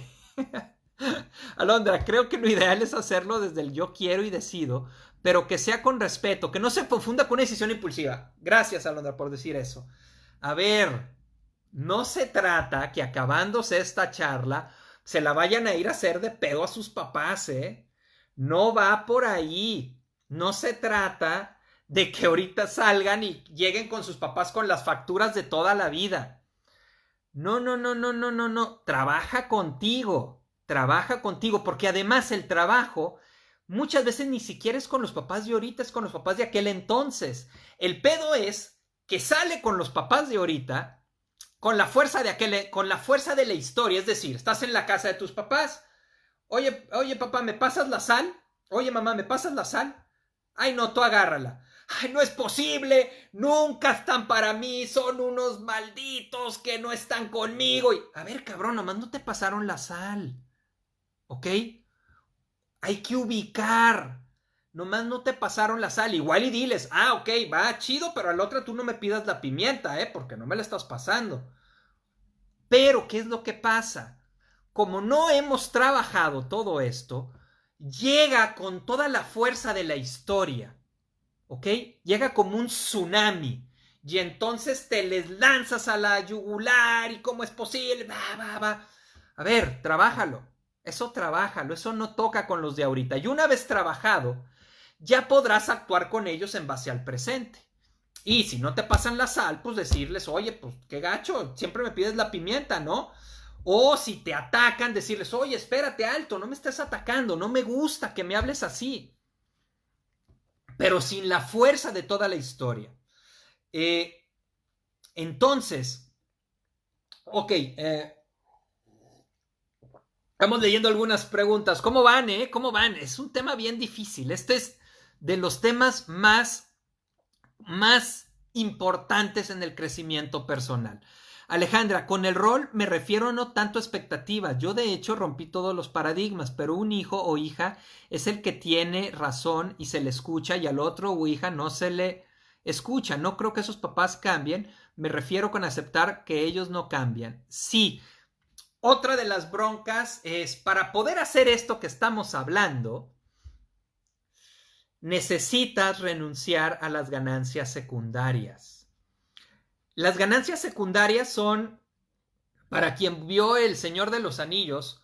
Alondra, creo que lo ideal es hacerlo desde el yo quiero y decido, pero que sea con respeto, que no se confunda con una decisión impulsiva. Gracias, Alondra, por decir eso. A ver, no se trata que acabándose esta charla se la vayan a ir a hacer de pedo a sus papás, ¿eh? No va por ahí. No se trata de que ahorita salgan y lleguen con sus papás con las facturas de toda la vida. No, no, no, no, no, no, no. Trabaja contigo, porque además el trabajo muchas veces ni siquiera es con los papás de ahorita, es con los papás de aquel entonces. El pedo es que sale con los papás de ahorita con la fuerza con la fuerza de la historia, es decir, estás en la casa de tus papás. Oye, papá, ¿me pasas la sal? Oye, mamá, ¿me pasas la sal? Ay, no, tú agárrala. Ay, no es posible, nunca están para mí, son unos malditos que no están conmigo. Y, a ver, cabrón, nomás no te pasaron la sal, ¿ok? Hay que ubicar, nomás no te pasaron la sal. Igual y diles, ok, va, chido, pero a la otra tú no me pidas la pimienta, porque no me la estás pasando. Pero, ¿qué es lo que pasa? Como no hemos trabajado todo esto, llega con toda la fuerza de la historia, ¿ok? Llega como un tsunami y entonces te les lanzas a la yugular y cómo es posible, va. A ver, trabájalo, eso no toca con los de ahorita. Y una vez trabajado, ya podrás actuar con ellos en base al presente. Y si no te pasan la sal, pues decirles, oye, pues qué gacho, siempre me pides la pimienta, ¿no? O si te atacan, decirles, oye, espérate, alto, no me estés atacando, no me gusta que me hables así. Pero sin la fuerza de toda la historia. Entonces, ok, estamos leyendo algunas preguntas. ¿Cómo van, ¿Cómo van? Es un tema bien difícil. Este es de los temas más importantes en el crecimiento personal. Alejandra, con el rol me refiero no tanto a expectativas. Yo de hecho rompí todos los paradigmas, pero un hijo o hija es el que tiene razón y se le escucha y al otro o hija no se le escucha. No creo que esos papás cambien. Me refiero con aceptar que ellos no cambian. Sí, otra de las broncas es para poder hacer esto que estamos hablando, necesitas renunciar a las ganancias secundarias. Las ganancias secundarias son, para quien vio El Señor de los Anillos,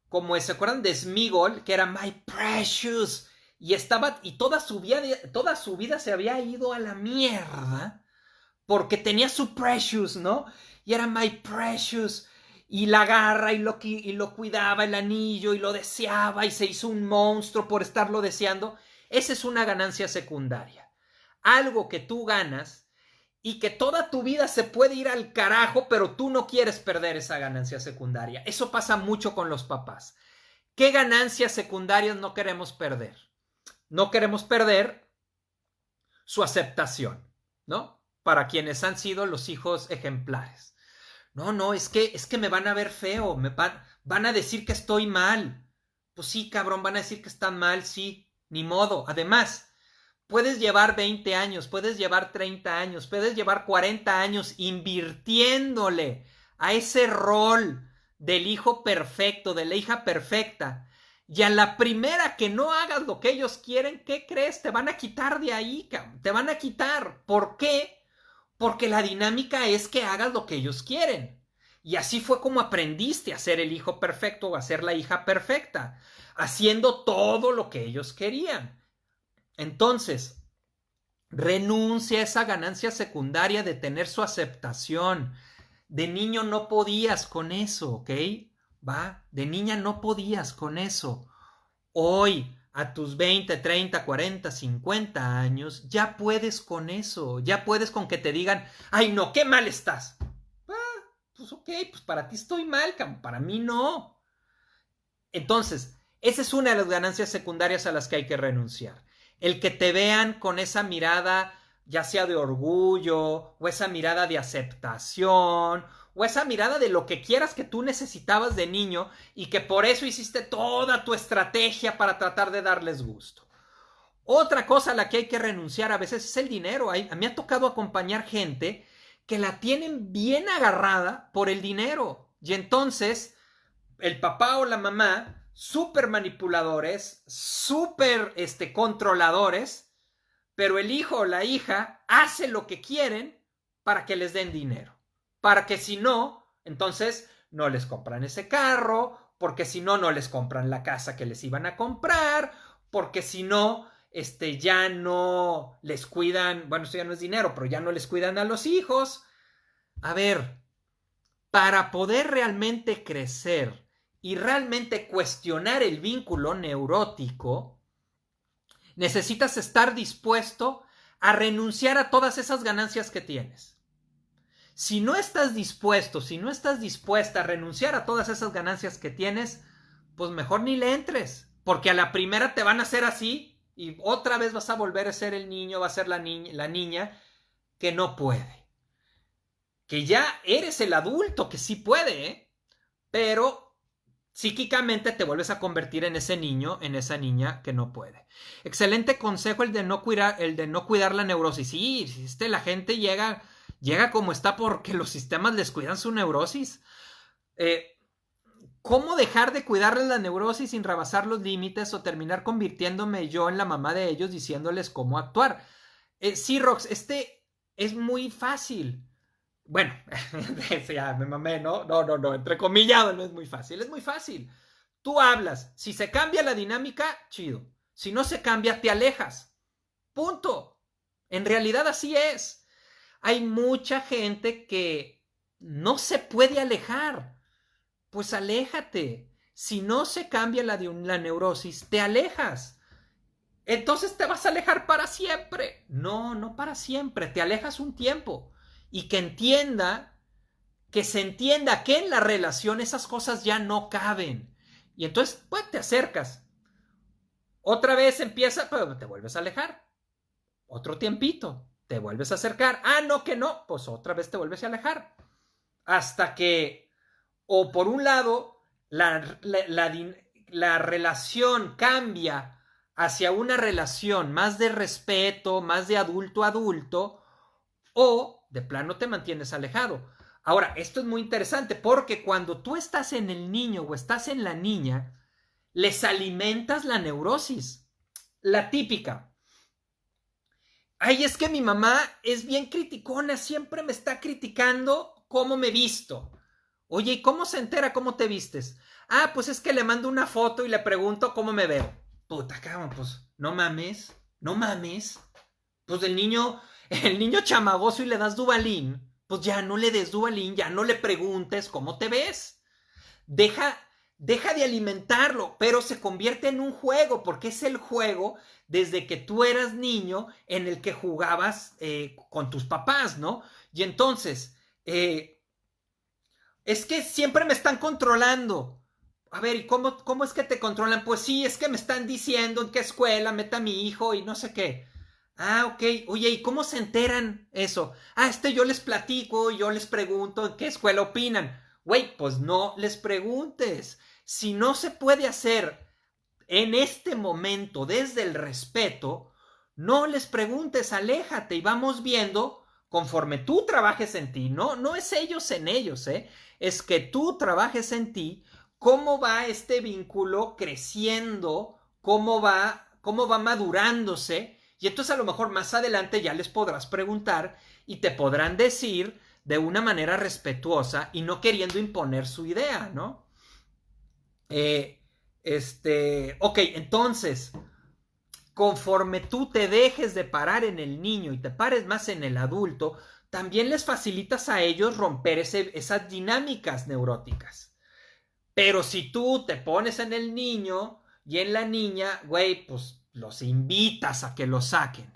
como se acuerdan de Sméagol, que era My Precious, y toda su vida se había ido a la mierda, porque tenía su Precious, ¿no? Y era My Precious, y la agarra y lo cuidaba el anillo, y lo deseaba, y se hizo un monstruo por estarlo deseando. Esa es una ganancia secundaria. Algo que tú ganas y que toda tu vida se puede ir al carajo, pero tú no quieres perder esa ganancia secundaria. Eso pasa mucho con los papás. ¿Qué ganancias secundarias no queremos perder? No queremos perder su aceptación, ¿no? Para quienes han sido los hijos ejemplares. No, es que me van a ver feo, van a decir que estoy mal. Pues sí, cabrón, van a decir que están mal, sí, ni modo. Además, puedes llevar 20 años, puedes llevar 30 años, puedes llevar 40 años invirtiéndole a ese rol del hijo perfecto, de la hija perfecta. Y a la primera que no hagas lo que ellos quieren, ¿qué crees? Te van a quitar de ahí, cabrón. Te van a quitar. ¿Por qué? Porque la dinámica es que hagas lo que ellos quieren. Y así fue como aprendiste a ser el hijo perfecto o a ser la hija perfecta, haciendo todo lo que ellos querían. Entonces, renuncia a esa ganancia secundaria de tener su aceptación. De niño no podías con eso, ¿ok? ¿Va? De niña no podías con eso. Hoy, a tus 20, 30, 40, 50 años, ya puedes con eso. Ya puedes con que te digan, ay no, qué mal estás. Pues ok, pues para ti estoy mal, para mí no. Entonces, esa es una de las ganancias secundarias a las que hay que renunciar. El que te vean con esa mirada, ya sea de orgullo, o esa mirada de aceptación, o esa mirada de lo que quieras que tú necesitabas de niño y que por eso hiciste toda tu estrategia para tratar de darles gusto. Otra cosa a la que hay que renunciar a veces es el dinero. A mí me ha tocado acompañar gente que la tienen bien agarrada por el dinero. Y entonces el papá o la mamá, súper manipuladores, súper controladores, pero el hijo o la hija hace lo que quieren para que les den dinero. Para que si no, entonces no les compran ese carro, porque si no, no les compran la casa que les iban a comprar, porque si no, ya no les cuidan, bueno, eso ya no es dinero, pero ya no les cuidan a los hijos. A ver, para poder realmente crecer y realmente cuestionar el vínculo neurótico, necesitas estar dispuesto a renunciar a todas esas ganancias que tienes. Si no estás dispuesto, si no estás dispuesta a renunciar a todas esas ganancias que tienes, pues mejor ni le entres, porque a la primera te van a hacer así y otra vez vas a volver a ser el niño, va a ser la niña que no puede. Que ya eres el adulto que sí puede, ¿eh? Pero psíquicamente te vuelves a convertir en ese niño, en esa niña que no puede. Excelente consejo el de no cuidar la neurosis. Sí, la gente llega como está porque los sistemas les cuidan su neurosis. ¿Cómo dejar de cuidarles la neurosis sin rebasar los límites o terminar convirtiéndome yo en la mamá de ellos diciéndoles cómo actuar? Sí, Rox, es muy fácil. Bueno, ya me mamé, ¿no? No, entrecomillado, no es muy fácil, es muy fácil. Tú hablas, si se cambia la dinámica, chido. Si no se cambia, te alejas. Punto. En realidad así es. Hay mucha gente que no se puede alejar. Pues aléjate. Si no se cambia la neurosis, te alejas. Entonces te vas a alejar para siempre. No para siempre. Te alejas un tiempo. Y que se entienda que en la relación esas cosas ya no caben. Y entonces, pues te acercas. Otra vez empieza, pero te vuelves a alejar. Otro tiempito, te vuelves a acercar. Ah, no, que no, pues otra vez te vuelves a alejar. Hasta que, o por un lado, la relación cambia hacia una relación más de respeto, más de adulto a adulto, o de plano te mantienes alejado. Ahora, esto es muy interesante porque cuando tú estás en el niño o estás en la niña, les alimentas la neurosis. La típica. Ay, es que mi mamá es bien criticona, siempre me está criticando cómo me visto. Oye, ¿y cómo se entera cómo te vistes? Ah, pues es que le mando una foto y le pregunto cómo me veo. Puta, cabrón, pues no mames. Pues el niño chamagoso y le das Duvalín, pues ya no le des Duvalín, ya no le preguntes cómo te ves. Deja de alimentarlo, pero se convierte en un juego, porque es el juego desde que tú eras niño en el que jugabas con tus papás, ¿no? Y entonces, es que siempre me están controlando. A ver, ¿y cómo es que te controlan? Pues sí, es que me están diciendo en qué escuela meta a mi hijo y no sé qué. Ah, ok. Oye, ¿y cómo se enteran eso? Ah, yo les platico, yo les pregunto en qué escuela opinan. Güey, pues no les preguntes. Si no se puede hacer en este momento desde el respeto, no les preguntes, aléjate y vamos viendo conforme tú trabajes en ti. No, no es ellos en ellos, ¿eh? Es que tú trabajes en ti, cómo va este vínculo creciendo, cómo va madurándose, y entonces a lo mejor más adelante ya les podrás preguntar y te podrán decir de una manera respetuosa y no queriendo imponer su idea, ¿no? Ok, entonces, conforme tú te dejes de parar en el niño y te pares más en el adulto, también les facilitas a ellos romper esas dinámicas neuróticas. Pero si tú te pones en el niño y en la niña, güey, pues los invitas a que lo saquen.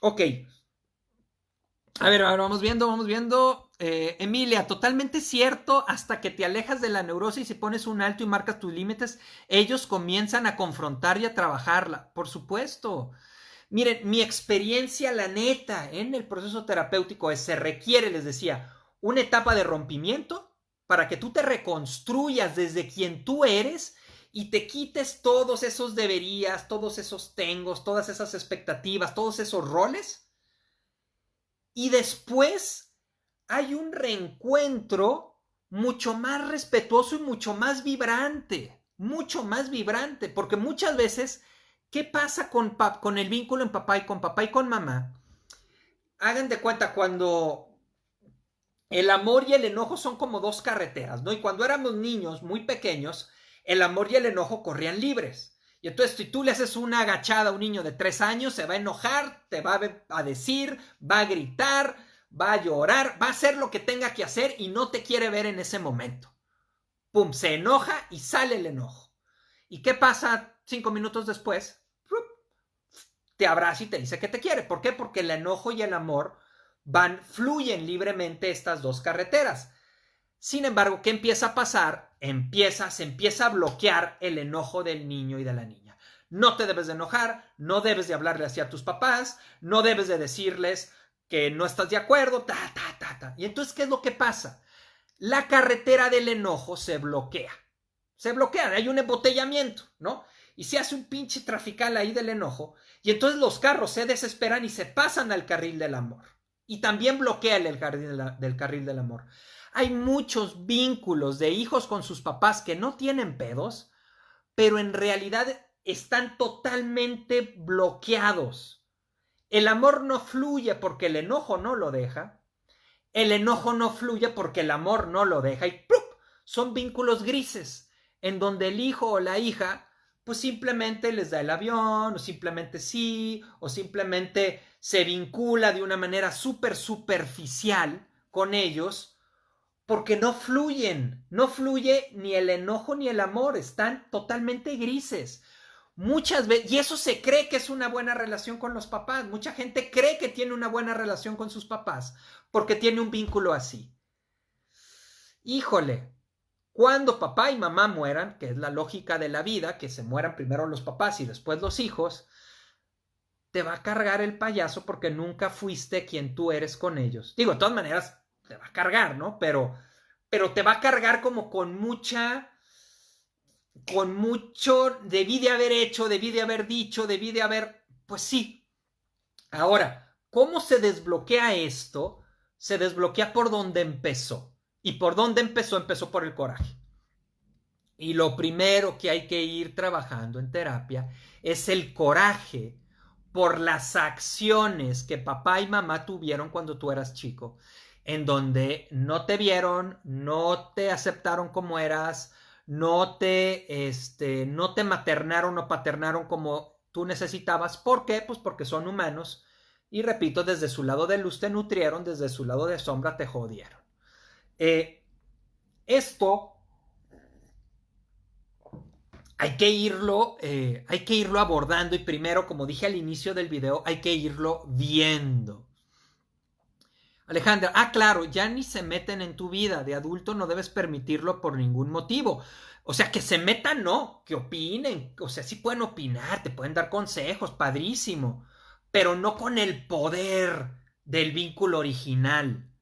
Ok. A ver, vamos viendo, vamos viendo. Emilia, totalmente cierto, hasta que te alejas de la neurosis y pones un alto y marcas tus límites, ellos comienzan a confrontar y a trabajarla. Por supuesto. Miren, mi experiencia, la neta, en el proceso terapéutico es, se requiere, les decía, una etapa de rompimiento para que tú te reconstruyas desde quien tú eres y te quites todos esos deberías, todos esos tengos, todas esas expectativas, todos esos roles. Y después hay un reencuentro mucho más respetuoso y mucho más vibrante, porque muchas veces, ¿qué pasa con el vínculo en papá y con mamá? Hagan de cuenta cuando el amor y el enojo son como dos carreteras, ¿no? Y cuando éramos niños muy pequeños, el amor y el enojo corrían libres. Y entonces, si tú le haces una agachada a un niño de 3 años, se va a enojar, te va a decir, va a gritar, va a llorar, va a hacer lo que tenga que hacer y no te quiere ver en ese momento. Pum, se enoja y sale el enojo. ¿Y qué pasa 5 minutos después? Te abraza y te dice que te quiere. ¿Por qué? Porque el enojo y el amor fluyen libremente estas dos carreteras. Sin embargo, ¿qué empieza a pasar? Se empieza a bloquear el enojo del niño y de la niña. No te debes de enojar, no debes de hablarle así a tus papás, no debes de decirles que no estás de acuerdo, Y entonces, ¿qué es lo que pasa? La carretera del enojo se bloquea. Hay un embotellamiento, ¿no? Y se hace un pinche trafical ahí del enojo, y entonces los carros se desesperan y se pasan al carril del amor. Y también bloquea el carril del amor. Hay muchos vínculos de hijos con sus papás que no tienen pedos, pero en realidad están totalmente bloqueados. El amor no fluye porque el enojo no lo deja. El enojo no fluye porque el amor no lo deja. Y ¡plup! Son vínculos grises, en donde el hijo o la hija pues simplemente les da el avión, o simplemente sí, o simplemente se vincula de una manera súper superficial con ellos, porque no fluye ni el enojo ni el amor, están totalmente grises. Muchas veces, y eso se cree que es una buena relación con los papás, mucha gente cree que tiene una buena relación con sus papás, porque tiene un vínculo así. Híjole, cuando papá y mamá mueran, que es la lógica de la vida, que se mueran primero los papás y después los hijos, te va a cargar el payaso porque nunca fuiste quien tú eres con ellos. Digo, de todas maneras, te va a cargar, ¿no? Pero te va a cargar como con mucho, debí de haber hecho, debí de haber dicho, pues sí. Ahora, ¿cómo se desbloquea esto? Se desbloquea por donde empezó. ¿Y por dónde empezó? Empezó por el coraje. Y lo primero que hay que ir trabajando en terapia es el coraje por las acciones que papá y mamá tuvieron cuando tú eras chico, en donde no te vieron, no te aceptaron como eras, no te maternaron o paternaron como tú necesitabas. ¿Por qué? Pues porque son humanos y repito, desde su lado de luz te nutrieron, desde su lado de sombra te jodieron. Esto hay que irlo abordando y primero, como dije al inicio del video, hay que irlo viendo. Alejandra, claro, ya ni se meten en tu vida, de adulto no debes permitirlo por ningún motivo. O sea, que se metan, no, que opinen, o sea, sí pueden opinar, te pueden dar consejos, padrísimo. pero no con el poder del vínculo original,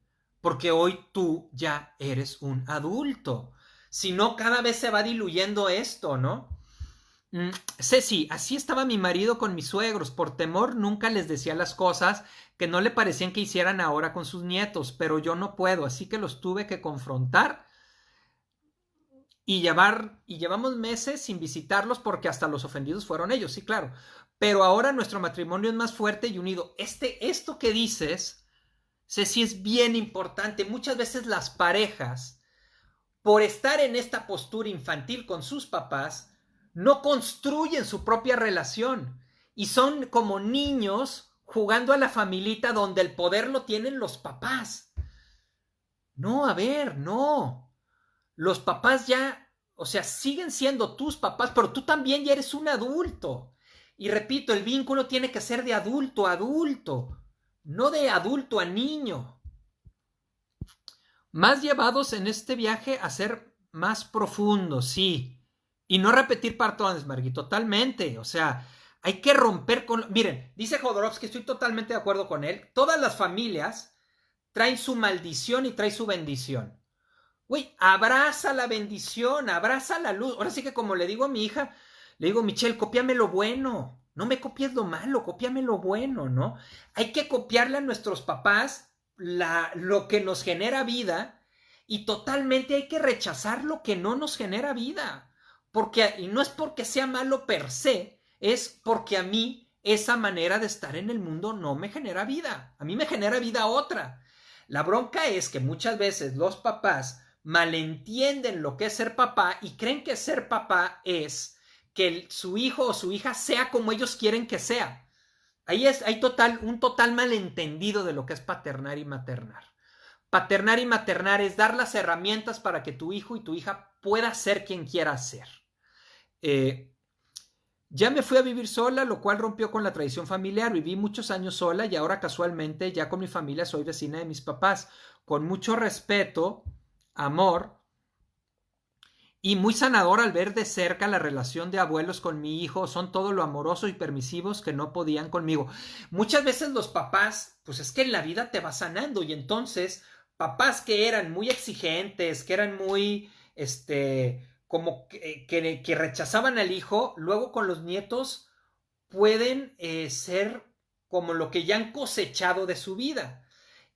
porque hoy tú ya eres un adulto. Si no, cada vez se va diluyendo esto, ¿no? Ceci, así estaba mi marido con mis suegros. Por temor nunca les decía las cosas que no le parecían que hicieran ahora con sus nietos, pero yo no puedo, así que los tuve que confrontar y llevamos meses sin visitarlos porque hasta los ofendidos fueron ellos, sí, claro. Pero ahora nuestro matrimonio es más fuerte y unido. Esto que dices, Ceci, es bien importante. Muchas veces las parejas, por estar en esta postura infantil con sus papás, no construyen su propia relación y son como niños jugando a la familita donde el poder lo tienen los papás. No, a ver, no. Los papás ya, o sea, siguen siendo tus papás, pero tú también ya eres un adulto. Y repito, el vínculo tiene que ser de adulto a adulto, no de adulto a niño. Más llevados en este viaje a ser más profundos, sí. Y no repetir patrones, Margui, totalmente. O sea, hay que romper con... Miren, dice Jodorowsky, estoy totalmente de acuerdo con él. Todas las familias traen su maldición y traen su bendición. Güey, abraza la bendición, abraza la luz. Ahora sí que como le digo a mi hija, le digo, Michelle, cópiame lo bueno. No me copies lo malo, cópiame lo bueno, ¿no? Hay que copiarle a nuestros papás lo que nos genera vida y totalmente hay que rechazar lo que no nos genera vida. Y no es porque sea malo per se, es porque a mí esa manera de estar en el mundo no me genera vida. A mí me genera vida otra. La bronca es que muchas veces los papás malentienden lo que es ser papá y creen que ser papá es que su hijo o su hija sea como ellos quieren que sea. Hay un total malentendido de lo que es paternar y maternar. Paternar y maternar es dar las herramientas para que tu hijo y tu hija pueda ser quien quiera ser. Ya me fui a vivir sola, lo cual rompió con la tradición familiar. Viví muchos años sola y ahora casualmente ya con mi familia soy vecina de mis papás. Con mucho respeto, amor y muy sanador al ver de cerca la relación de abuelos con mi hijo. Son todo lo amorosos y permisivos que no podían conmigo. Muchas veces los papás, pues es que en la vida te va sanando y entonces papás que eran muy exigentes, que eran muy, como que rechazaban al hijo, luego con los nietos pueden ser como lo que ya han cosechado de su vida.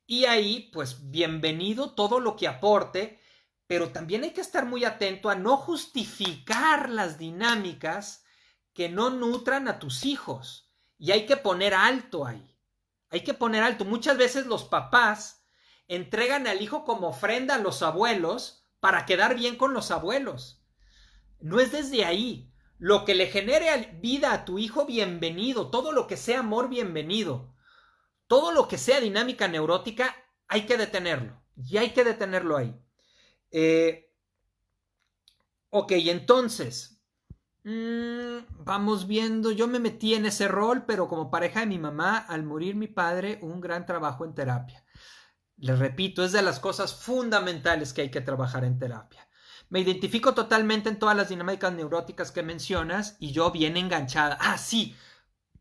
Y ahí, pues, bienvenido todo lo que aporte, pero también hay que estar muy atento a no justificar las dinámicas que no nutran a tus hijos. Y hay que poner alto ahí. Hay que poner alto. Muchas veces los papás entregan al hijo como ofrenda a los abuelos para quedar bien con los abuelos. No es desde ahí. Lo que le genere vida a tu hijo, bienvenido. Todo lo que sea amor, bienvenido. Todo lo que sea dinámica neurótica, hay que detenerlo. Y hay que detenerlo ahí. Ok, entonces, vamos viendo. Yo me metí en ese rol, pero como pareja de mi mamá, al morir mi padre, un gran trabajo en terapia. Les repito, es de las cosas fundamentales que hay que trabajar en terapia. Me identifico totalmente en todas las dinámicas neuróticas que mencionas y yo bien enganchada. Ah, sí,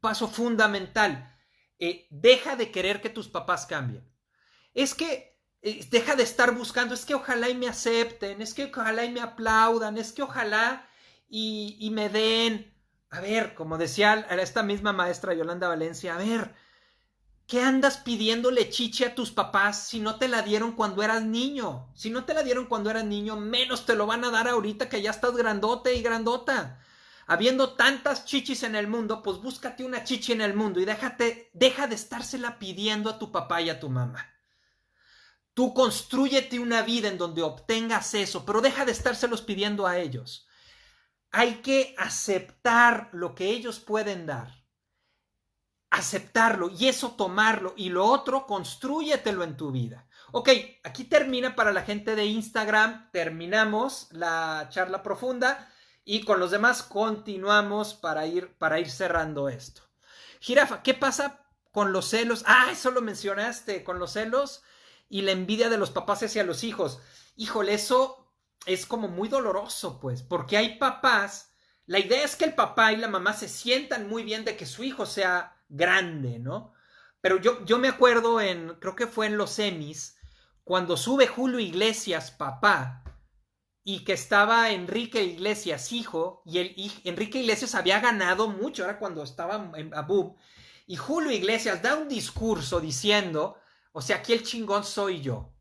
paso fundamental. Deja de querer que tus papás cambien. Es que deja de estar buscando, es que ojalá y me acepten, es que ojalá y me aplaudan, es que ojalá y me den. A ver, como decía esta misma maestra Yolanda Valencia, a ver, ¿qué andas pidiéndole chiche a tus papás si no te la dieron cuando eras niño? Si no te la dieron cuando eras niño, menos te lo van a dar ahorita que ya estás grandote y grandota. Habiendo tantas chichis en el mundo, pues búscate una chichi en el mundo y deja de estársela pidiendo a tu papá y a tu mamá. Tú constrúyete una vida en donde obtengas eso, pero deja de estárselos pidiendo a ellos. Hay que aceptar lo que ellos pueden dar. Aceptarlo y eso tomarlo y lo otro constrúyetelo en tu vida. Ok, aquí termina para la gente de Instagram, terminamos la charla profunda y con los demás continuamos para ir cerrando esto. Jirafa, ¿qué pasa con los celos? Ah, eso lo mencionaste, con los celos y la envidia de los papás hacia los hijos. Híjole, eso es como muy doloroso, pues, porque hay papás, la idea es que el papá y la mamá se sientan muy bien de que su hijo sea grande, ¿no? Pero yo me acuerdo creo que fue en los semis, cuando sube Julio Iglesias, papá, y que estaba Enrique Iglesias, hijo, y Enrique Iglesias había ganado mucho, era cuando estaba en Abub, y Julio Iglesias da un discurso diciendo, o sea, aquí el chingón soy yo.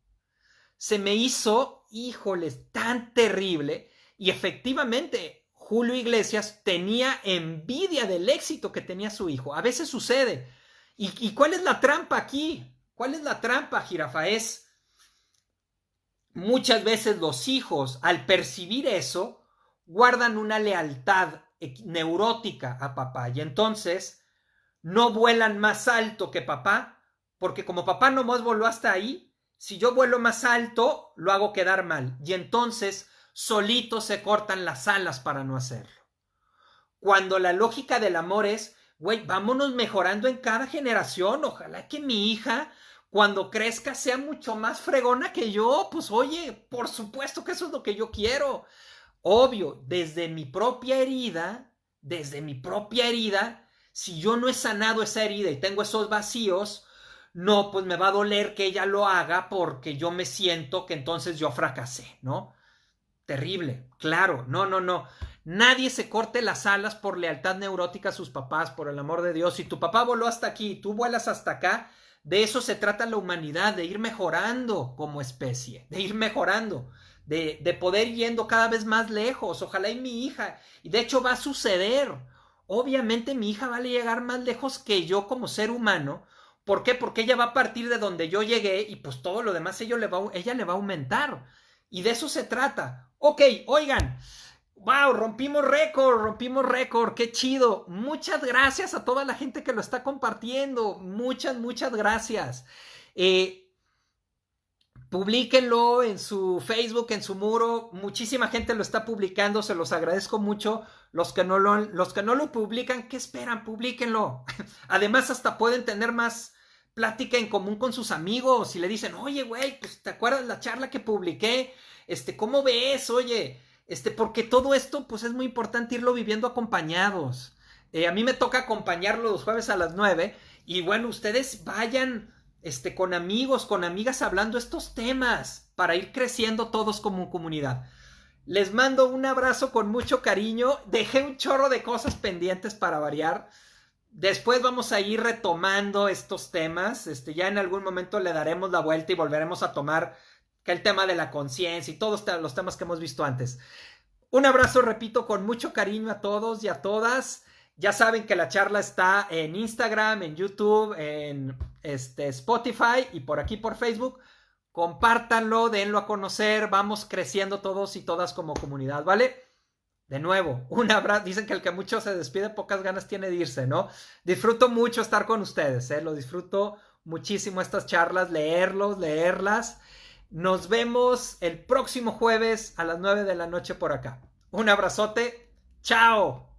Se me hizo, híjoles, tan terrible, y efectivamente Julio Iglesias tenía envidia del éxito que tenía su hijo. A veces sucede. ¿Y cuál es la trampa aquí? ¿Cuál es la trampa, jirafa? Es muchas veces los hijos, al percibir eso, guardan una lealtad neurótica a papá y entonces no vuelan más alto que papá, porque como papá nomás voló hasta ahí, si yo vuelo más alto, lo hago quedar mal y entonces solitos se cortan las alas para no hacerlo. Cuando la lógica del amor es, güey, vámonos mejorando en cada generación, ojalá que mi hija cuando crezca sea mucho más fregona que yo, pues oye, por supuesto que eso es lo que yo quiero. Obvio, desde mi propia herida, si yo no he sanado esa herida y tengo esos vacíos, no, pues me va a doler que ella lo haga porque yo me siento que entonces yo fracasé, ¿no? Terrible, claro, no. Nadie se corte las alas por lealtad neurótica a sus papás, por el amor de Dios. Si tu papá voló hasta aquí y tú vuelas hasta acá, de eso se trata la humanidad, de ir mejorando como especie, de ir mejorando, de poder ir yendo cada vez más lejos. Ojalá y mi hija, y de hecho va a suceder. Obviamente mi hija va a llegar más lejos que yo como ser humano. ¿Por qué? Porque ella va a partir de donde yo llegué y pues todo lo demás ella le va a aumentar. Y de eso se trata. Ok, oigan, wow, rompimos récord, qué chido. Muchas gracias a toda la gente que lo está compartiendo. Muchas gracias. Publíquenlo en su Facebook, en su muro. Muchísima gente lo está publicando, se los agradezco mucho. Los que no lo publican, ¿qué esperan? Publíquenlo. Además, hasta pueden tener más plática en común con sus amigos. Si le dicen, oye, güey, pues ¿te acuerdas la charla que publiqué? ¿Cómo ves? Oye, porque todo esto, pues es muy importante irlo viviendo acompañados. A mí me toca acompañarlo los jueves a las 9. Y bueno, ustedes vayan con amigos, con amigas hablando estos temas para ir creciendo todos como comunidad. Les mando un abrazo con mucho cariño. Dejé un chorro de cosas pendientes para variar. Después vamos a ir retomando estos temas. Ya en algún momento le daremos la vuelta y volveremos a tomar el tema de la conciencia y todos los temas que hemos visto antes. Un abrazo, repito, con mucho cariño a todos y a todas. Ya saben que la charla está en Instagram, en YouTube, en Spotify y por aquí por Facebook. Compártanlo, denlo a conocer. Vamos creciendo todos y todas como comunidad, ¿vale? De nuevo, un abrazo. Dicen que el que mucho se despide, pocas ganas tiene de irse, ¿no? Disfruto mucho estar con ustedes, ¿eh? Lo disfruto muchísimo estas charlas, leerlas. Nos vemos el próximo jueves a las 9 de la noche por acá. Un abrazote. ¡Chao!